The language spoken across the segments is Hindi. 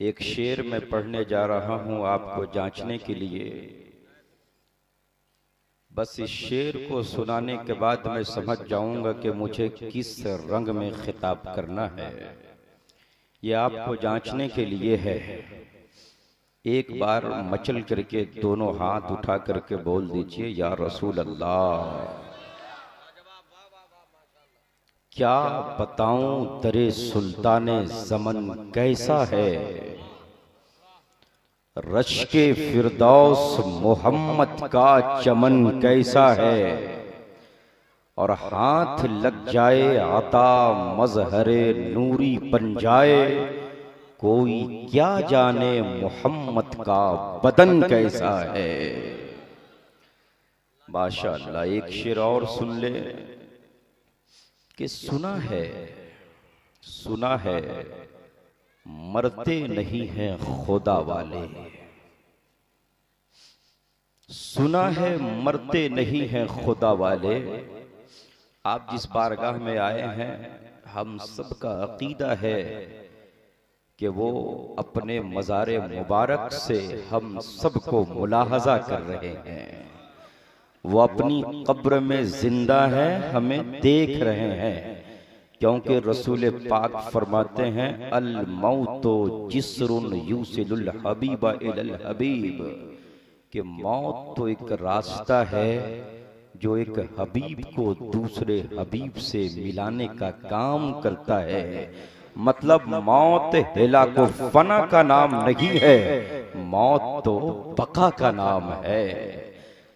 एक शेर मैं पढ़ने जा रहा हूं आपको जांचने के लिए। बस इस शेर को सुनाने के बाद मैं समझ जाऊंगा कि मुझे किस रंग में खिताब करना है। ये आपको जांचने के लिए है। एक बार मचल करके दोनों हाथ उठा करके बोल दीजिए, या रसूल अल्लाह। क्या बताऊं दरे सुल्ताने ज़मन कैसा है, रश्के फिरदौस मोहम्मद का चमन कैसा है, और हाथ लग जाए आता मजहरे नूरी बन जाए, कोई क्या जाने मोहम्मद का बदन कैसा है। माशाअल्लाह। एक शेर और सुन ले कि सुना है मरते नहीं हैं खुदा वाले। सुना है मरते नहीं हैं खुदा वाले। आप जिस बारगाह में आए हैं, हम सबका अकीदा है कि वो अपने मज़ारे मुबारक से हम सबको मुलाहजा कर रहे हैं। वो अपनी कब्र में जिंदा है, हमें देख रहे हैं, क्योंकि रसूल पाक फरमाते हैं अल मौतो जिस्रुन यूसिलुल हबीबा इलल हबीब, कि मौत तो एक रास्ता है जो एक हबीब को दूसरे हबीब से मिलाने का काम करता है। मतलब मौत हिला को फना का नाम नहीं है, मौत तो बका का नाम है।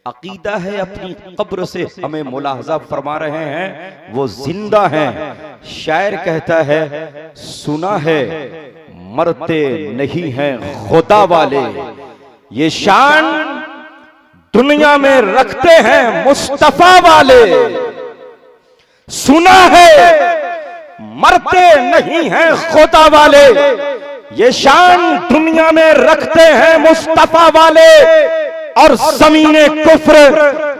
अकीदा है अपनी कब्र से हमें मुलाहजा फरमा रहे हैं, वो जिंदा हैं। शायर कहता है सुना है मरते नहीं हैं खुदा वाले, ये शान दुनिया में रखते हैं मुस्तफा वाले। सुना है मरते नहीं हैं खुदा वाले, ये शान दुनिया में रखते हैं मुस्तफा वाले। और ज़मीने कुफ्र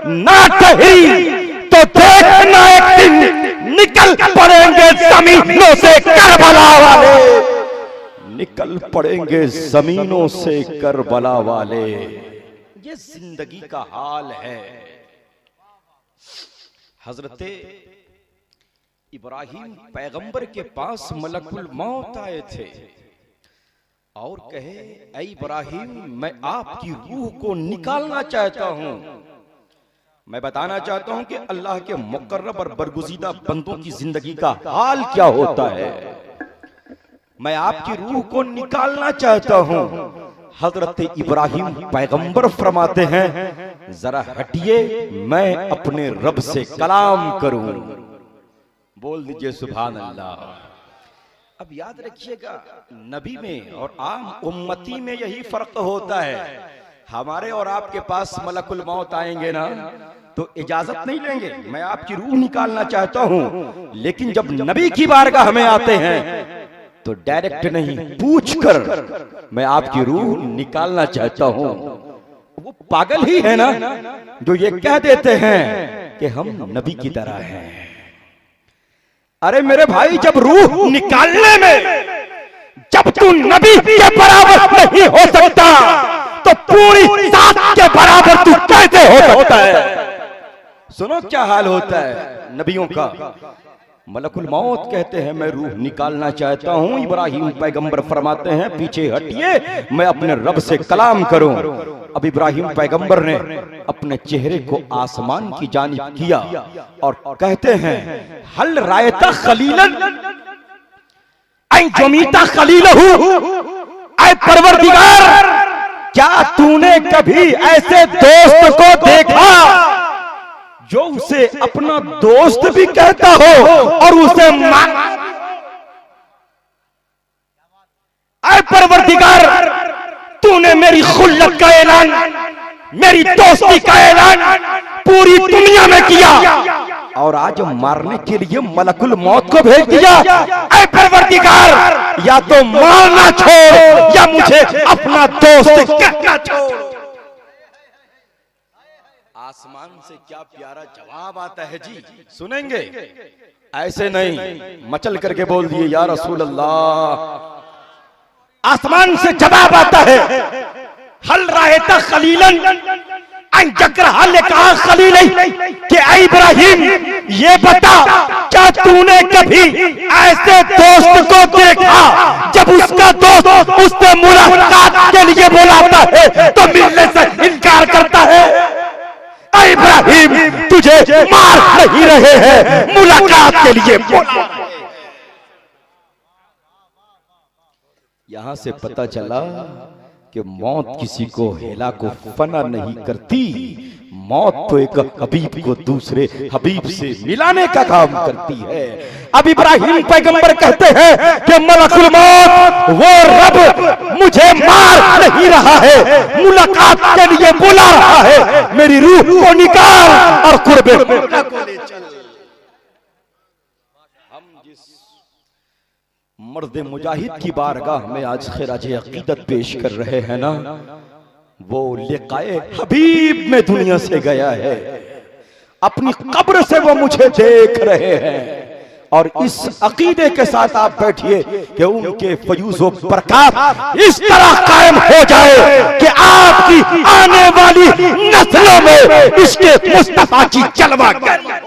ना टही तो देखना एक दिन निकल पड़ेंगे जमीनों से करबला वाले, निकल पड़ेंगे जमीनों से करबला वाले। ये जिंदगी का हाल है। हजरत इब्राहिम पैगंबर के पास मलकुल मौत आए थे और कहे ऐ इब्राहिम, मैं आपकी रूह को निकालना चाहता हूं। मैं बताना चाहता हूं कि अल्लाह के मुकर्रब और बरगुज़ीदा बंदों की जिंदगी का हाल क्या होता है। मैं आपकी रूह को निकालना चाहता हूं। हजरत इब्राहिम पैगंबर फरमाते हैं जरा हटिए, मैं अपने रब से कलाम करूं। बोल दीजिए सुभान अल्लाह। अब याद रखिएगा, नबी में और आम उम्मती में यही फर्क होता है। हमारे और आपके पास मलकुल मौत आएंगे ना तो इजाजत नहीं लेंगे, मैं आपकी रूह निकालना चाहता हूं। लेकिन जब नबी की बारगाह में आते हैं तो डायरेक्ट नहीं, पूछकर मैं आपकी रूह निकालना चाहता हूं। वो पागल ही है ना जो ये कह देते हैं कि हम नबी की तरह हैं। अरे मेरे भाई, जब रूह निकालने में जब तू नबी के बराबर नहीं हो सकता तो पूरी सात के बराबर तू कैसे हो सकता है। सुनो क्या हाल होता है नबियों का। मलकुल मौत कहते हैं मैं रूह निकालना चाहता हूं। इब्राहिम पैगंबर फरमाते हैं पीछे हटिए, मैं अपने रब से कलाम करूं। अब इब्राहिम पैगंबर ने अपने चेहरे को आसमान की जानिब किया और कहते हैं हल रायता खलीलन ऐ जमीता खलीलहू, ऐ परवरदिगार, क्या तूने कभी ऐसे दोस्त को देखा जो उसे अपना दोस्त भी कहता हो और उसे ऐ परवरदिगार, तूने मेरी खुल्लत का ऐलान, मेरी दोस्ती का ऐलान पूरी दुनिया में किया और आज मारने के लिए मलकुल मौत को भेज दिया। ऐ परवरदिगार, या तो मारना छोड़ या मुझे अपना दोस्त कहना छोड़। आसमान से क्या प्यारा जवाब आता है जी, सुनेंगे? ऐसे नहीं मचल करके बोल दिए या रसूल अल्लाह। आसमान से जवाब आता है, हल रायता खलीलन ने कहा खलील कि ऐ इब्राहिम ये बता, क्या तूने कभी ऐसे दोस्त को देखा जब उसका दोस्त उससे मुलाकात के लिए बुलाता है तो मिलने से इनकार करता है? ऐ इब्राहिम तुझे मार नहीं रहे हैं, मुलाकात के लिए बुला। यहां से पता चला कि मौत किसी को हेला को फना नहीं करती, मौत तो एक हबीब को दूसरे हबीब से मिलाने का काम करती है। अब इब्राहिम पैगंबर कहते हैं कि मलकुल मौत वो रब मुझे मार नहीं रहा है, मुलाकात के लिए बुला रहा है, मेरी रूह को निकाल और कुर्बे मौला को ले चल। हम जिस मर्द मुजाहिद की बारगाह में आज खिराज अकीदत पेश कर रहे हैं ना, वो लिकाए हबीब में दुनिया से गया है। अपनी कब्र से वो मुझे देख रहे हैं और इस अकीदे के साथ आप बैठिए कि उनके फयूज़ो बरकत इस तरह कायम हो जाए कि आपकी आने वाली नस्लों में इसके मुस्तफा की जलवागरी हो जाए,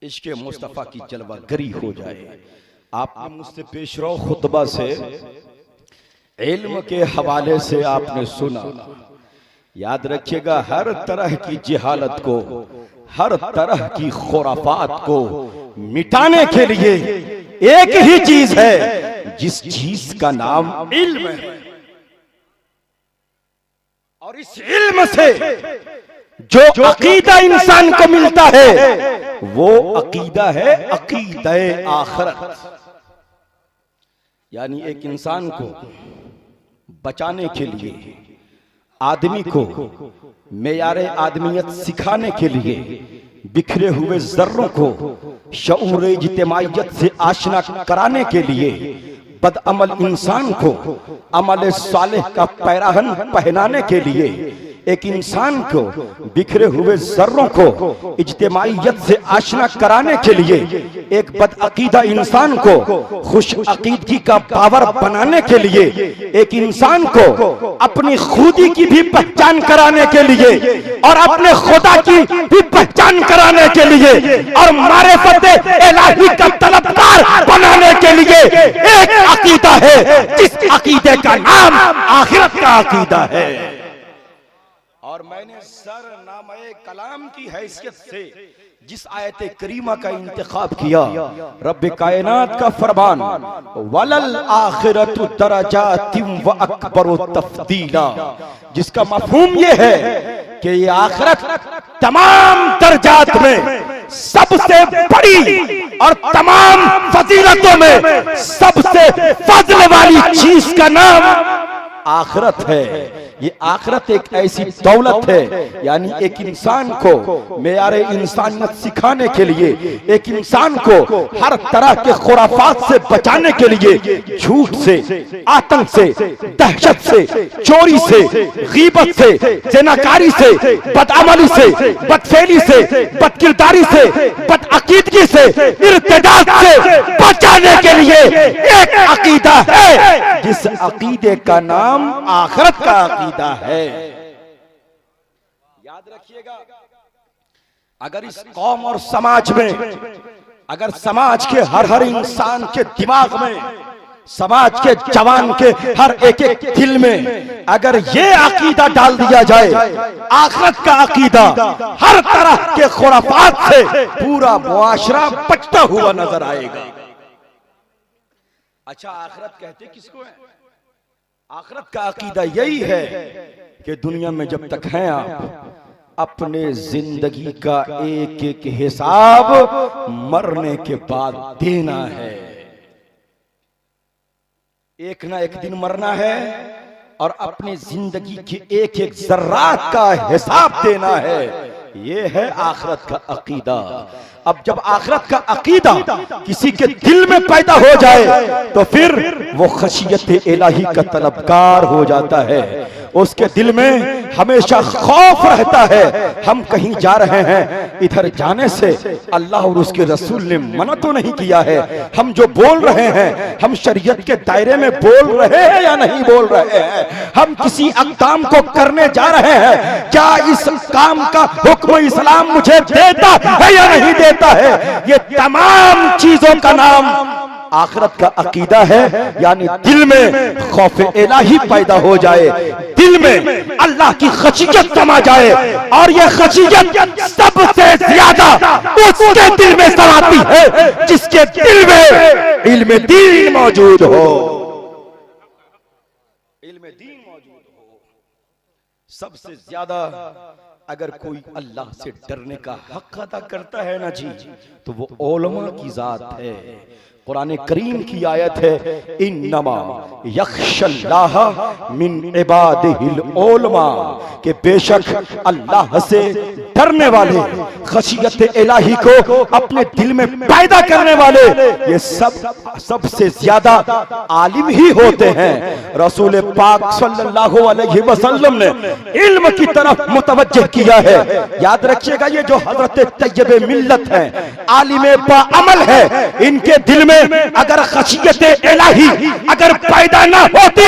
इसके मुस्तफा की जलवागरी हो जाए। आपने मुझसे पेशरो खुतबा से इल्म के हवाले से आपने सुना, याद रखिएगा हर तरह की जिहालत को, हर तरह की खुराफात को मिटाने के लिए एक ही चीज है, जिस चीज का नाम इल्म है। और इस इल्म से जो अकीदा इंसान को मिलता है वो अकीदा है अकीदा आखिरत। यानी एक इंसान को बचाने के लिए, आदमी को मेयारे आदमियत सिखाने के लिए, बिखरे हुए जर्रों को शऊर इज्तिमाइयत से आशना कराने के लिए, बदअमल इंसान को अमल सालेह का पैराहन पहनाने के लिए, एक इंसान को बिखरे हुए जर्रों को इज्तिमाइयत से आशना कराने के लिए, एक बदअकीदा इंसान को खुश अकीदगी का पावर बनाने के लिए, एक इंसान को अपनी खुदी की भी पहचान कराने के लिए और अपने खुदा की भी पहचान कराने के लिए और मारिफत इलाही का तलबगार बनाने के लिए एक अकीदा है, जिस अकीदे का नाम आखिरत का अकीदा है। और मैंने सरनामे कलाम की हैसियत से जिस आयत करीमा का इंतखाब किया, रब कायनात का फरमान वलल आखिरतु दरजातिम व अकबरु तफदीला, जिसका मफहूम ये है कि ये आखिरत तमाम दर्जात में सबसे बड़ी और तमाम फजीलतों में सबसे फजल वाली चीज का नाम आखिरत है। ये आखिरत एक ऐसी दौलत है, यानी एक इंसान को मेयारे इंसानियत सिखाने के लिए, एक इंसान को हर तरह के खुराफात से बचाने के लिए, झूठ से, आतंक से, दहशत से, चोरी से, गीबत से, ज़िनाकारी से, बदअमली से, बदफेली से, बदकिरदारी से, बदअकीदगी से, इर्तिदाद से बचाने के लिए एक अकीदा है, जिस अकीदे का नाम आखिरत का अकीदा है। याद रखिएगा, अगर इस कौम और समाज में, अगर समाज के हर इंसान के दिमाग में, समाज के जवान के हर एक दिल में अगर ये अकीदा डाल दिया जाए, आखिरत का अकीदा, हर तरह के खुराफात से पूरा मुआशरा बचता हुआ नजर आएगा। अच्छा, आखिरत कहते किसको है? आखिरत का अकीदा यही है कि दुनिया में जब तक हैं आप, अपने जिंदगी का एक एक हिसाब मरने के बाद देना है। एक ना एक दिन मरना है और अपनी जिंदगी के एक एक जर्रात का हिसाब देना है। ये है आखिरत का अकीदा। अब जब आखिरत का अकीदा किसी के दिल में पैदा हो जाए तो फिर वो खशियत इलाही का तलबगार हो जाता है। उसके दिल में हमेशा खौफ रहता है। हम कहीं जा रहे हैं, इधर जाने से अल्लाह और उसके रसूल ने मना तो नहीं किया है। हम जो बोल रहे हैं, हम शरीयत के दायरे में बोल रहे हैं या नहीं बोल रहे हैं? हम किसी अक़दाम को करने जा रहे हैं, क्या इस काम का हुक्म इस्लाम मुझे देता है या नहीं देता है? ये तमाम चीजों का नाम आखिरत का अकीदा है। यानी दिल में खौफ इलाही पैदा हो जाए, दिल में अल्लाह की खशियत समा जाए, और ये खशियत सबसे ज्यादा उसके दिल में समाती है जिसके दिल में इल्म दीन मौजूद हो। इल्म दीन मौजूद हो। सबसे ज्यादा अगर कोई अल्लाह से डरने का हक अदा करता है ना जी, तो वो उलमा की जात है। कुरान करीम की आयत है, इन्नमा यख्शल्लाह मिन इबादिहिल उलमा, के बेशक अल्लाह से डरने वाले, खशियत इलाही को अपने दिल में पैदा करने वाले, ये सबसे ज्यादा आलिम ही होते हैं। रसूल पाक सल्लल्लाहु अलैहि वसल्लम ने इल्म की तरफ मुतवज्जह किया है। याद रखिएगा, ये जो हजरत तैयबे मिल्लत हैं, आलिम बाअमल है, इनके दिल में अगर खशियत इलाही अगर पैदा ना होती,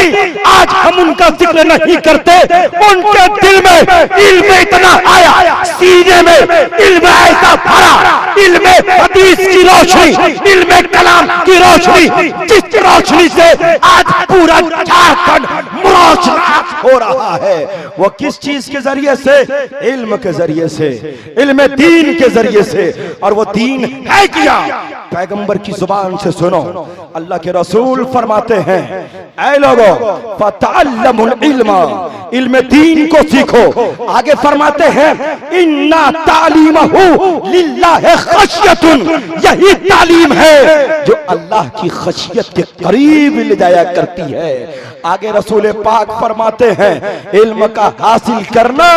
आज हम उनका जिक्र नहीं करते। उनके दिल में इल्म इतना आया, सीने में इल्म ऐसा भरा, इल्म हदीस की रोशनी, इल्म कलाम की रोशनी, जिस रोशनी से आज पूरा झारखंड रोशनास हो रहा है, वो किस चीज के जरिए से? इल्म के जरिए से, इल्म दीन के जरिए से। और वो दीन है क्या? पैगंबर की जुबान से सुनो, अल्लाह के रसूल फरमाते हैं, ऐ लोगों फतअल्लमुल इल्मा, इल्म दीन को सीखो। आगे फरमाते हैं, इन्ना तालीमहु लिल्लाहि खशियतुन, यही तालीम है जो अल्लाह की खशियत के करीब ले जाया करती है। आगे रसूल पाक फरमाते हैं, इल्म का हासिल करना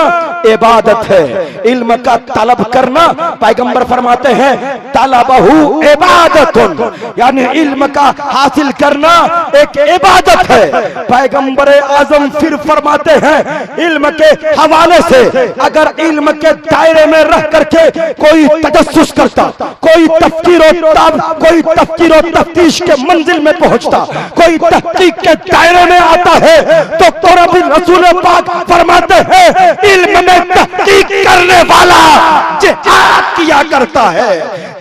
इबादत है, इल्म का तलब करना, पैगंबर फरमाते हैं, तलबहु इबादतुन, यानी इल्म का हासिल करना एक इबादत है। पैगंबर आजम फिर फरमाते हैं, इल्म के हवाले से अगर इल्म के दायरे में रह करके कोई तजस्सुस करता, कोई तफकीर और तफ्तीश के मंजिल में पहुंचता, कोई तहकीक के दायरे में आता है, तो रसूल पाक फरमाते हैं, इल्म में तहकीक करने वाला जिहाद किया करता है,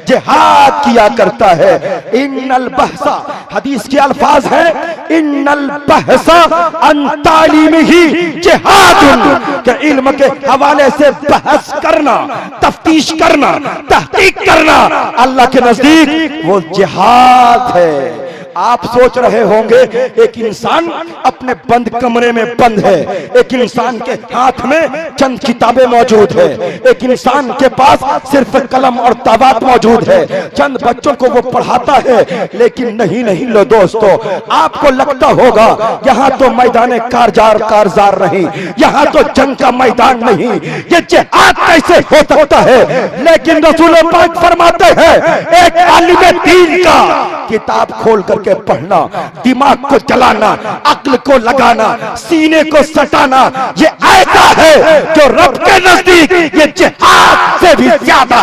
जिहाद किया करता है। इन्नल बहसा, हदीस के अल्फाज है, इन्नल बहसा अन तालीमिही जिहादुन, के इल्म के हवाले से बहस करना, तफ्तीश करना, तहकीक करना अल्लाह के नजदीक वो जिहाद है। आप सोच रहे होंगे, एक इंसान अपने बंद कमरे में बंद है, एक इंसान के हाथ में चंद किताबें मौजूद है, एक इंसान के पास सिर्फ कलम और तवात मौजूद है, चंद बच्चों को वो पढ़ाता है। लेकिन नहीं लो दोस्तों, आपको लगता होगा यहाँ तो मैदान कारजार नहीं, यहाँ तो जंग का मैदान नहीं, ये जिहाद कैसे हो सकता है? लेकिन रसूल पाक फरमाते हैं, एक आलिम दीन का किताब खोल करके पढ़ना, दिमाग को जलाना, अक्ल को लगाना, सीने को सटाना, ये ऐसा है जो रब के नजदीक ये जिहाद से भी ज्यादा,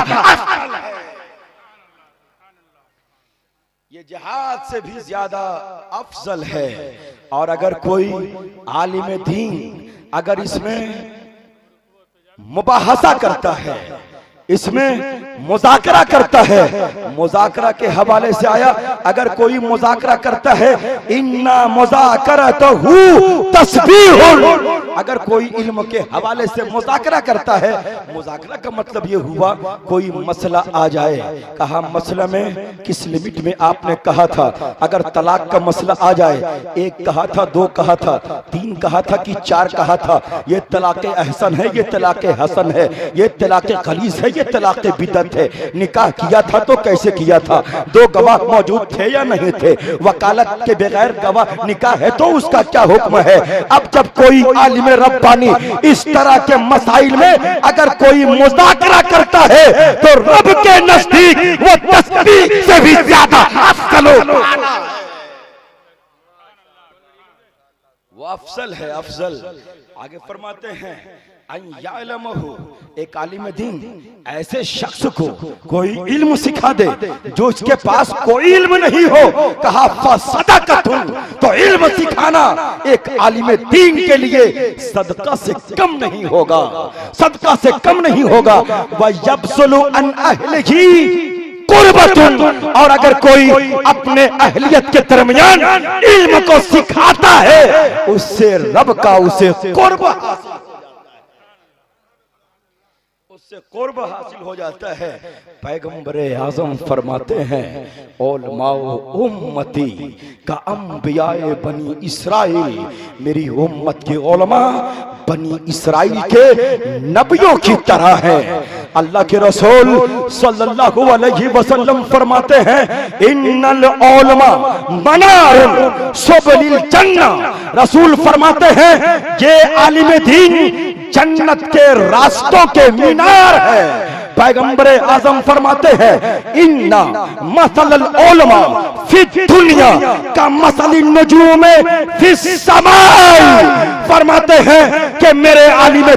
ये जिहाद से भी ज्यादा अफजल है। और अगर कोई आलिम दीन अगर इसमें मुबाहसा करता है, इसमें मुज़ाकरा करता है, मुज़ाकरा के हवाले से आया, अगर कोई मुज़ाकरा करता है, इन्ना मुज़ाकरतहु तस्बीहुन, अगर कोई इल्म के हवाले से मुज़ाकरा करता है, मुज़ाकरा का मतलब ये हुआ कोई मसला आ जाए, कहा मसला में किस लिमिट में आपने कहा था, अगर तलाक का मसला आ जाए, एक कहा था, दो कहा था, तीन कहा था कि चार कहा था, ये तलाक़ अहसन है, ये तलाक़ हसन है, ये तलाक़ खलीस है, ये तलाक़ बिदअत है, निकाह किया था तो कैसे किया था, दो गवाह मौजूद थे या नहीं थे, वकालत के बगैर गवाह निकाह है तो उसका क्या हुक्म है। अब जब कोई आलिम आलिम रब्बानी इस तरह के मसाइल में अगर कोई मुज़ाकरा करता है तो रब के नजदीक वो तस्बीह से भी ज्यादा अफजल है। वो अफजल है, अफजल। आगे फरमाते हैं एक आलिम दीन ऐसे शख्स को कोई इल्म सिखा दे जो इसके पास कोई इल्म नहीं हो, कहा फसदक़तुन, तो इल्म सिखाना एक आलिम दीन के लिए सदका से कम नहीं होगा, सदका से कम नहीं होगा। वयब्सुलु अन अहलिही कुर्बतुन, और अगर कोई अपने अहलियत के दरमियान इल्म को सिखाता है उससे रब का उसे कुर्ब कुर्ब हासिल हो जाता है। पैगंबर आजम फरमाते हैं उलमाओ उम्मती का अंबियाए बनी इसराइल, मेरी उम्मत के उलमा बनी इसराइल के नबियों की तरह है। अल्लाह के रसूल सल्लल्लाहु अलैहि वसल्लम फरमाते हैं इन्नल उलमा मनारुन सुबलिल जन्नह, रसूल फरमाते हैं ये आलिम दीन जन्नत के रास्तों के मीनार है। पैगंबर आजम फरमाते हैं इन्ना मसलल उलमा फी दुनिया का मसलिन नजूम फी समाई, फरमाते हैं कि मेरे आलिम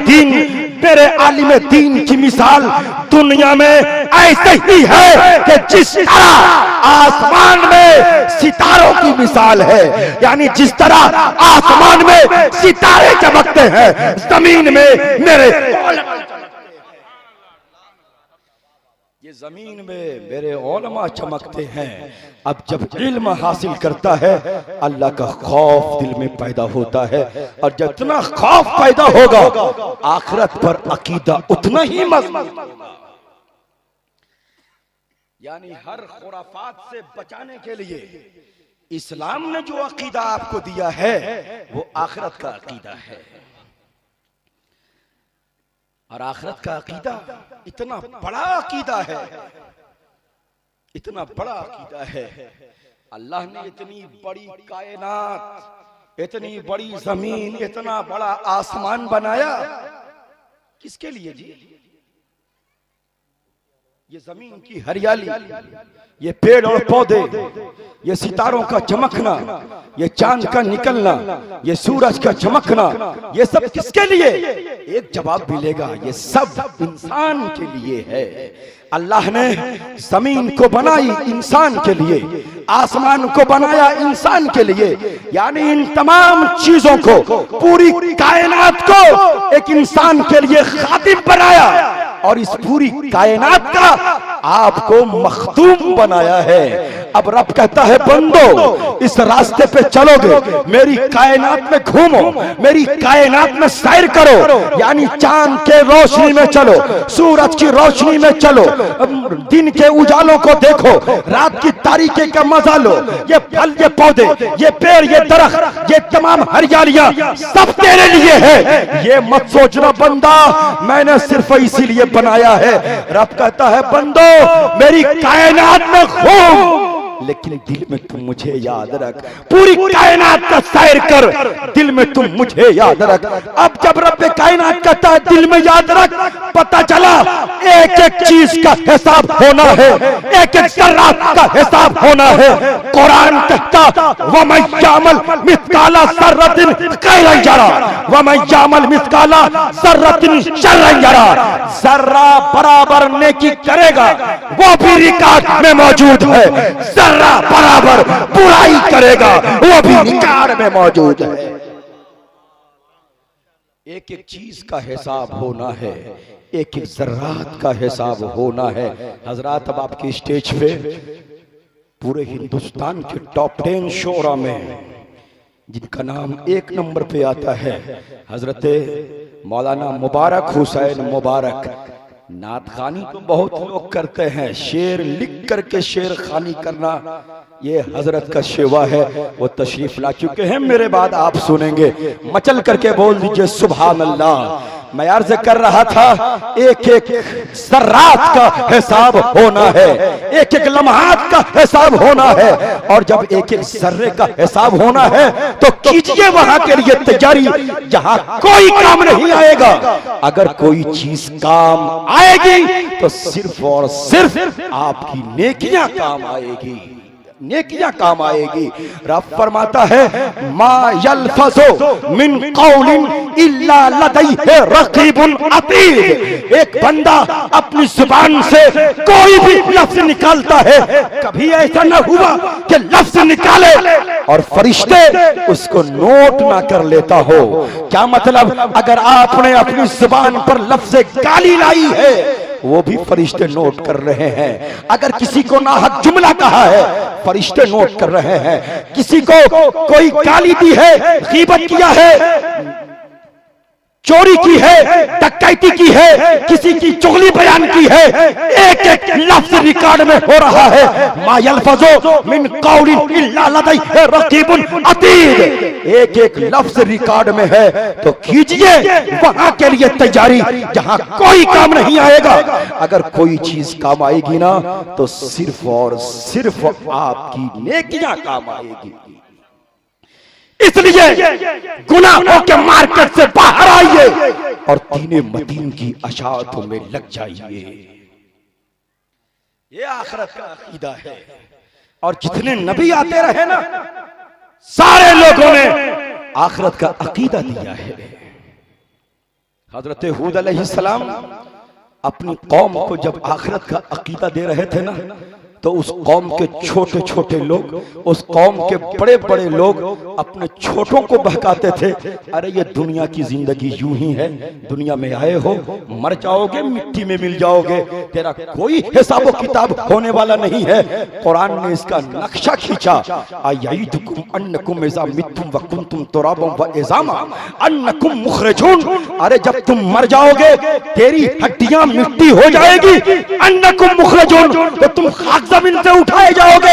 दीन की मिसाल दुनिया में ऐसे ही है कि जिस तरह आसमान में सितारों की मिसाल है, यानी जिस तरह आसमान में सितारे चमकते हैं जमीन में मेरे ये जमीन में मेरे उलमा चमकते हैं। अब जब इल्म हासिल करता है अल्लाह का खौफ दिल में पैदा होता है, और जितना खौफ पैदा होगा आखिरत पर अकीदा उतना ही मजबूत होगा। यानी हर खुराफात से बचाने के लिए इस्लाम ने जो अकीदा आपको दिया है वो आखिरत का अकीदा है, और आखिरत का अकीदा इतना बड़ा अकीदा है, इतना बड़ा अकीदा है। अल्लाह ने इतनी बड़ी कायनात, इतनी बड़ी जमीन, इतना बड़ा आसमान बनाया किसके लिए जी? ये जमीन की हरियाली, ये पेड़ और पौधे, ये सितारों का चमकना, ये चांद का निकलना, ये सूरज का चमकना, ये सब किसके लिए? एक जवाब मिलेगा, ये सब इंसान के लिए है। अल्लाह ने जमीन को बनाई इंसान के लिए, आसमान को बनाया इंसान के लिए, यानी इन तमाम चीजों को, पूरी कायनात को एक इंसान के लिए खादिम बनाया, और इस पूरी कायनात का आपको मखदूम बनाया है। अब रब कहता है बंदो इस रास्ते पे चलोगे, मेरी कायनात में घूमो, मेरी कायनात में सैर करो, यानी चांद के रोशनी में चलो, सूरज की रोशनी में चलो, दिन के उजालों को देखो, रात की तारीकी का मजा लो। ये फल, ये पौधे, ये पेड़, ये दरख्त, ये तमाम हरियालियां सब तेरे लिए है। ये मत सोचना बंदा मैंने सिर्फ इसीलिए बनाया है। रब कहता है बंदो मेरी कायनात में घूम, लेकिन दिल में तुम मुझे याद रख, पूरी कायनात का सैर कर, दिल में तुम मुझे याद रख। अब जब रब कायनात कहता है दिल में याद रख, पता चला एक एक चीज का हिसाब होना है, एक एक जर्रात का हिसाब होना है। कुरान कहता वमन यामल मिस्काला सर्रतिन खैरन यरा वमन यामल मिस्काला सर्रतिन शर्रन यरा, जर्रा बराबर नेकी करेगा वो भी रिकॉर्ड में मौजूद है, जर्रा बराबर बुराई करेगा वो भी रिकॉर्ड में मौजूद है। एक एक चीज का हिसाब होना है, एक एक जर्रात का हिसाब होना है। हजरात अब आपकी स्टेज पे पूरे हिंदुस्तान के टॉप 10 शोरा में जिनका नाम 1 नंबर पे आता है हजरत मौलाना मुबारक हुसैन मुबारक। नात खानी तो बहुत लोग करते हैं, शेर लिख करके शेर खानी करना ये हजरत का शेवा है। वो तशरीफ ला चुके हैं, मेरे बाद आप सुनेंगे, मचल करके बोल दीजिए सुभान अल्लाह। मैं अर्ज कर रहा था, एक एक सर्रात का हिसाब होना है, एक एक लम्हात का हिसाब होना है, और जब एक एक सर्रे का हिसाब होना है तो कीजिए वहां के लिए तैयारी जहां कोई काम नहीं आएगा। अगर कोई चीज काम आएगी तो सिर्फ और सिर्फ आपकी नेकियां काम आएगी, नेकियां काम आएगी। रब फरमाता है, मा यल्फज़ु मिन कौलिन इल्ला लदैहि रक़ीबुन अतीद। एक बंदा अपनी जुबान से कोई भी लफ्ज निकालता है, कभी ऐसा ना हुआ कि लफ्ज निकाले और फरिश्ते उसको नोट ना कर लेता हो। क्या मतलब, अगर आपने अपनी जुबान पर लफ्ज गाली लाई है वो भी फरिश्ते नोट कर रहे हैं। अगर किसी को नाहक जुमला कहा है फरिश्ते नोट कर रहे हैं। किसी को कोई गाली दी है, गीबत किया है, चोरी की है, डकैती की है, किसी की चुगली बयान की है, एक एक लफ्ज रिकॉर्ड में हो रहा है। मा यल्फज़ु मिन कौलिन इल्ला लदैहि रक़ीबुन अतीद। एक एक लफ्ज रिकॉर्ड में है तो कीजिए वहां के लिए तैयारी जहां कोई काम नहीं आएगा। अगर कोई चीज काम आएगी ना तो सिर्फ और सिर्फ आपकी नेकियां काम आएगी। इसलिए गुनाहों के मार्केट से बाहर आइए और दीने मतीन की अशातों में लग जाइए। ये आखिरत का अकीदा है। और जितने नबी आते रहे ना, सारे लोगों ने आखिरत का अकीदा दिया है। हजरत हूद अलैहिस्सलाम अपनी कौम को जब आखिरत का अकीदा दे रहे थे ना, तो उस कौम के छोटे छोटे लोग, उस कौम के बड़े बड़े लोग अपने छोटों को बहकाते थे, अरे ये दुनिया की जिंदगी यूं ही है, दुनिया में आए हो मर जाओगे मिट्टी में मिल जाओगे, तेरा कोई हिसाब किताब होने वाला नहीं है। कुरान ने इसका नक्शा खींचा, अयईदुकुम अन्नकुम इज़ा मित्तुम व कुंतुम तुराबन व इज़ामा अन्नकुम मुखरजून। अरे जब तुम मर जाओगे तेरी हड्डियां मिट्टी हो जाएगी, अन्नकुम मुखरजून, तो तुम खाक जमीन से उठाए जाओगे।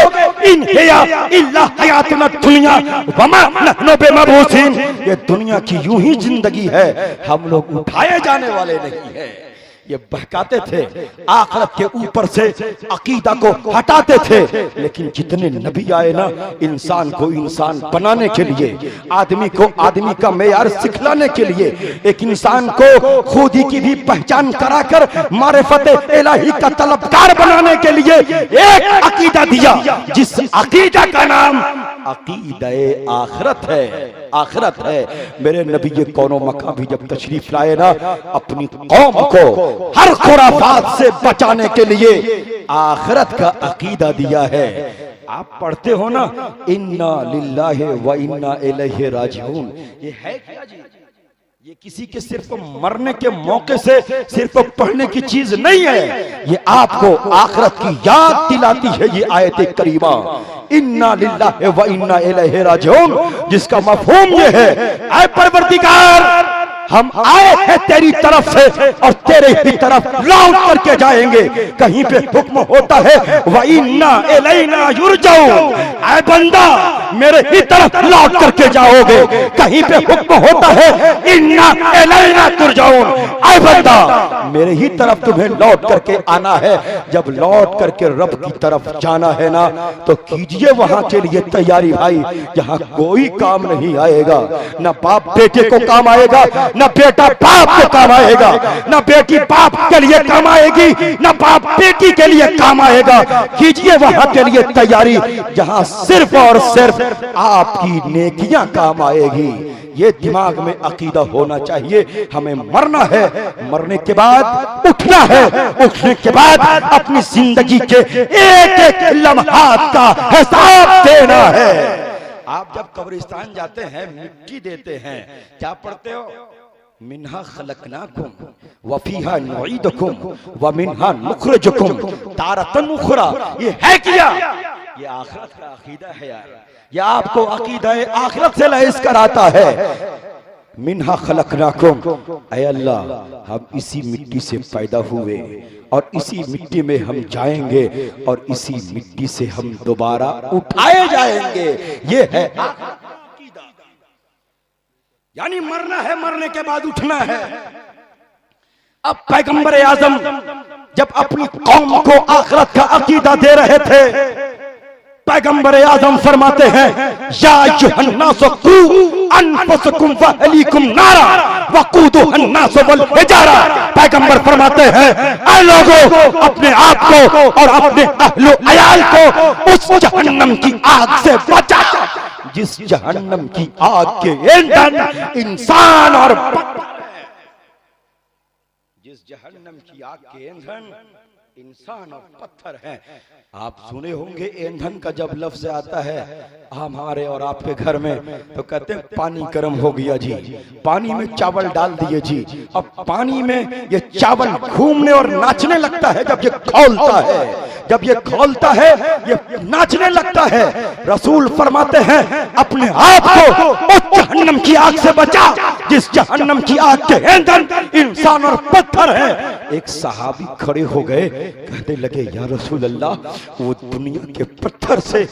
इन हिया इल्ला हयातुना दुनिया वमा नहनु बिमबूसीन। ये दुनिया की यूं ही जिंदगी है, हम लोग उठाए जाने वाले नहीं है। ये बहकाते थे, आखिरत के ऊपर से अकीदा को हटाते थे। लेकिन जितने नबी आए ना, इंसान को इंसान बनाने के लिए, आदमी को आदमी का मेयार सिखलाने के लिए, एक इंसान को खुदी की भी पहचान कराकर मारिफत इलाही का तलबगार बनाने के लिए एक अकीदा दिया, जिस अकीदा का नाम अकीदा-ए आखिरत है। आखिरत है। मेरे नबी ये कौनो मकाम भी जब तशरीफ लाए ना, अपनी कौम को हर खुराफात से बचाने के लिए आखिरत का अकीदा दिया है। आप पढ़ते हो ना, इन्ना लिल्लाहि व इन्ना इलैहि राजिऊन। ये है क्या जी? ये किसी के सिर्फ मरने के मौके से सिर्फ पढ़ने की चीज नहीं है, ये आपको आखिरत की याद दिलाती है। ये आयत करीमा इन्ना लिल्लाहि व इन्ना इलैहि राजिऊन, जिसका मफहूम ये है, ऐ परवरदिगार हम आए हैं तेरी तरफ से और तेरे ही तरफ लौट करके जाएंगे। कहीं पे हुक्म होता है व इन्ना इलैना युरजाऊन, ऐ बंदा मेरे ही तरफ लौट करके जाओगे। कहीं पे हुक्म होता है इन्ना इलैना तुरजाऊन, ऐ बंदा मेरे ही तरफ तुम्हें लौट करके आना है। जब लौट करके रब की तरफ जाना है ना, तो कीजिए वहां के लिए तैयारी भाई, जहां कोई काम नहीं आएगा। न बाप बेटे को काम आएगा, न बेटा बाप को काम आएगा, न बेटी बाप के लिए काम आएगी, न बाप बेटी के लिए काम आएगा। कीजिए वहां के लिए तैयारी, जहां सिर्फ और सिर्फ आपकी नेकियां काम आएगी। ये दिमाग में अकीदा होना चाहिए। हमें मरना है, मरने के बाद उठना है, उठने के बाद अपनी जिंदगी के एक एक लम्हात का हिसाब देना है। आप जब कब्रिस्तान जाते हैं, मिट्टी देते हैं, क्या पढ़ते हो? मिन्हा खलकनाकुम व फीहा नुईदुकुम व मिन्हा नुखरिजुकुम तारतन उखरा। ये है क्या? ये आखिरत का अकीदा है यार। ये आपको अकीदा आखिरत से लैस कराता है। मिन्हा खलकनाकुम, ऐ अल्लाह हम इसी मिट्टी से पैदा हुए और इसी मिट्टी में हम जाएंगे और इसी मिट्टी से हम दोबारा उठाए जाएंगे। ये है यानी मरना है, मरने के बाद उठना है। अब पैगंबर आजम जब अपनी कौम को आखिरत का अकीदा दे रहे थे, पैगंबर आजम फरमाते हैं या अय्युहन्नास कू अनफुसकुम व अहलीकुम नारा वक़ूदुहा अन्नास वल हिजारा। पैगंबर फरमाते हैं ऐ लोगों, अपने आप को और अपने अहलो अयाल को उस जहन्नम की आग से बचाओ जिस जहन्नम की आग के ईंधन इंसान और जिस जहन्नम की आग के ईंधन इंसान और पत्थर हैं। आप सुने होंगे ईंधन का जब लफ्ज आता है हमारे और आपके घर में तो कहते हैं पानी गर्म हो गया जी, पानी में चावल डाल दिए जी। अब पानी में ये चावल घूमने और नाचने लगता है जब ये खौलता है, जब ये खौलता है ये नाचने लगता है। रसूल फरमाते हैं अपने आप को उस जहन्नम की आग से बचा जिस जहन्नम की आग के ईंधन इंसान और पत्थर है। एक सहाबी खड़े हो गए, कहने लगे या रसूल अल्लाह, वो दुनिया के पत्थर से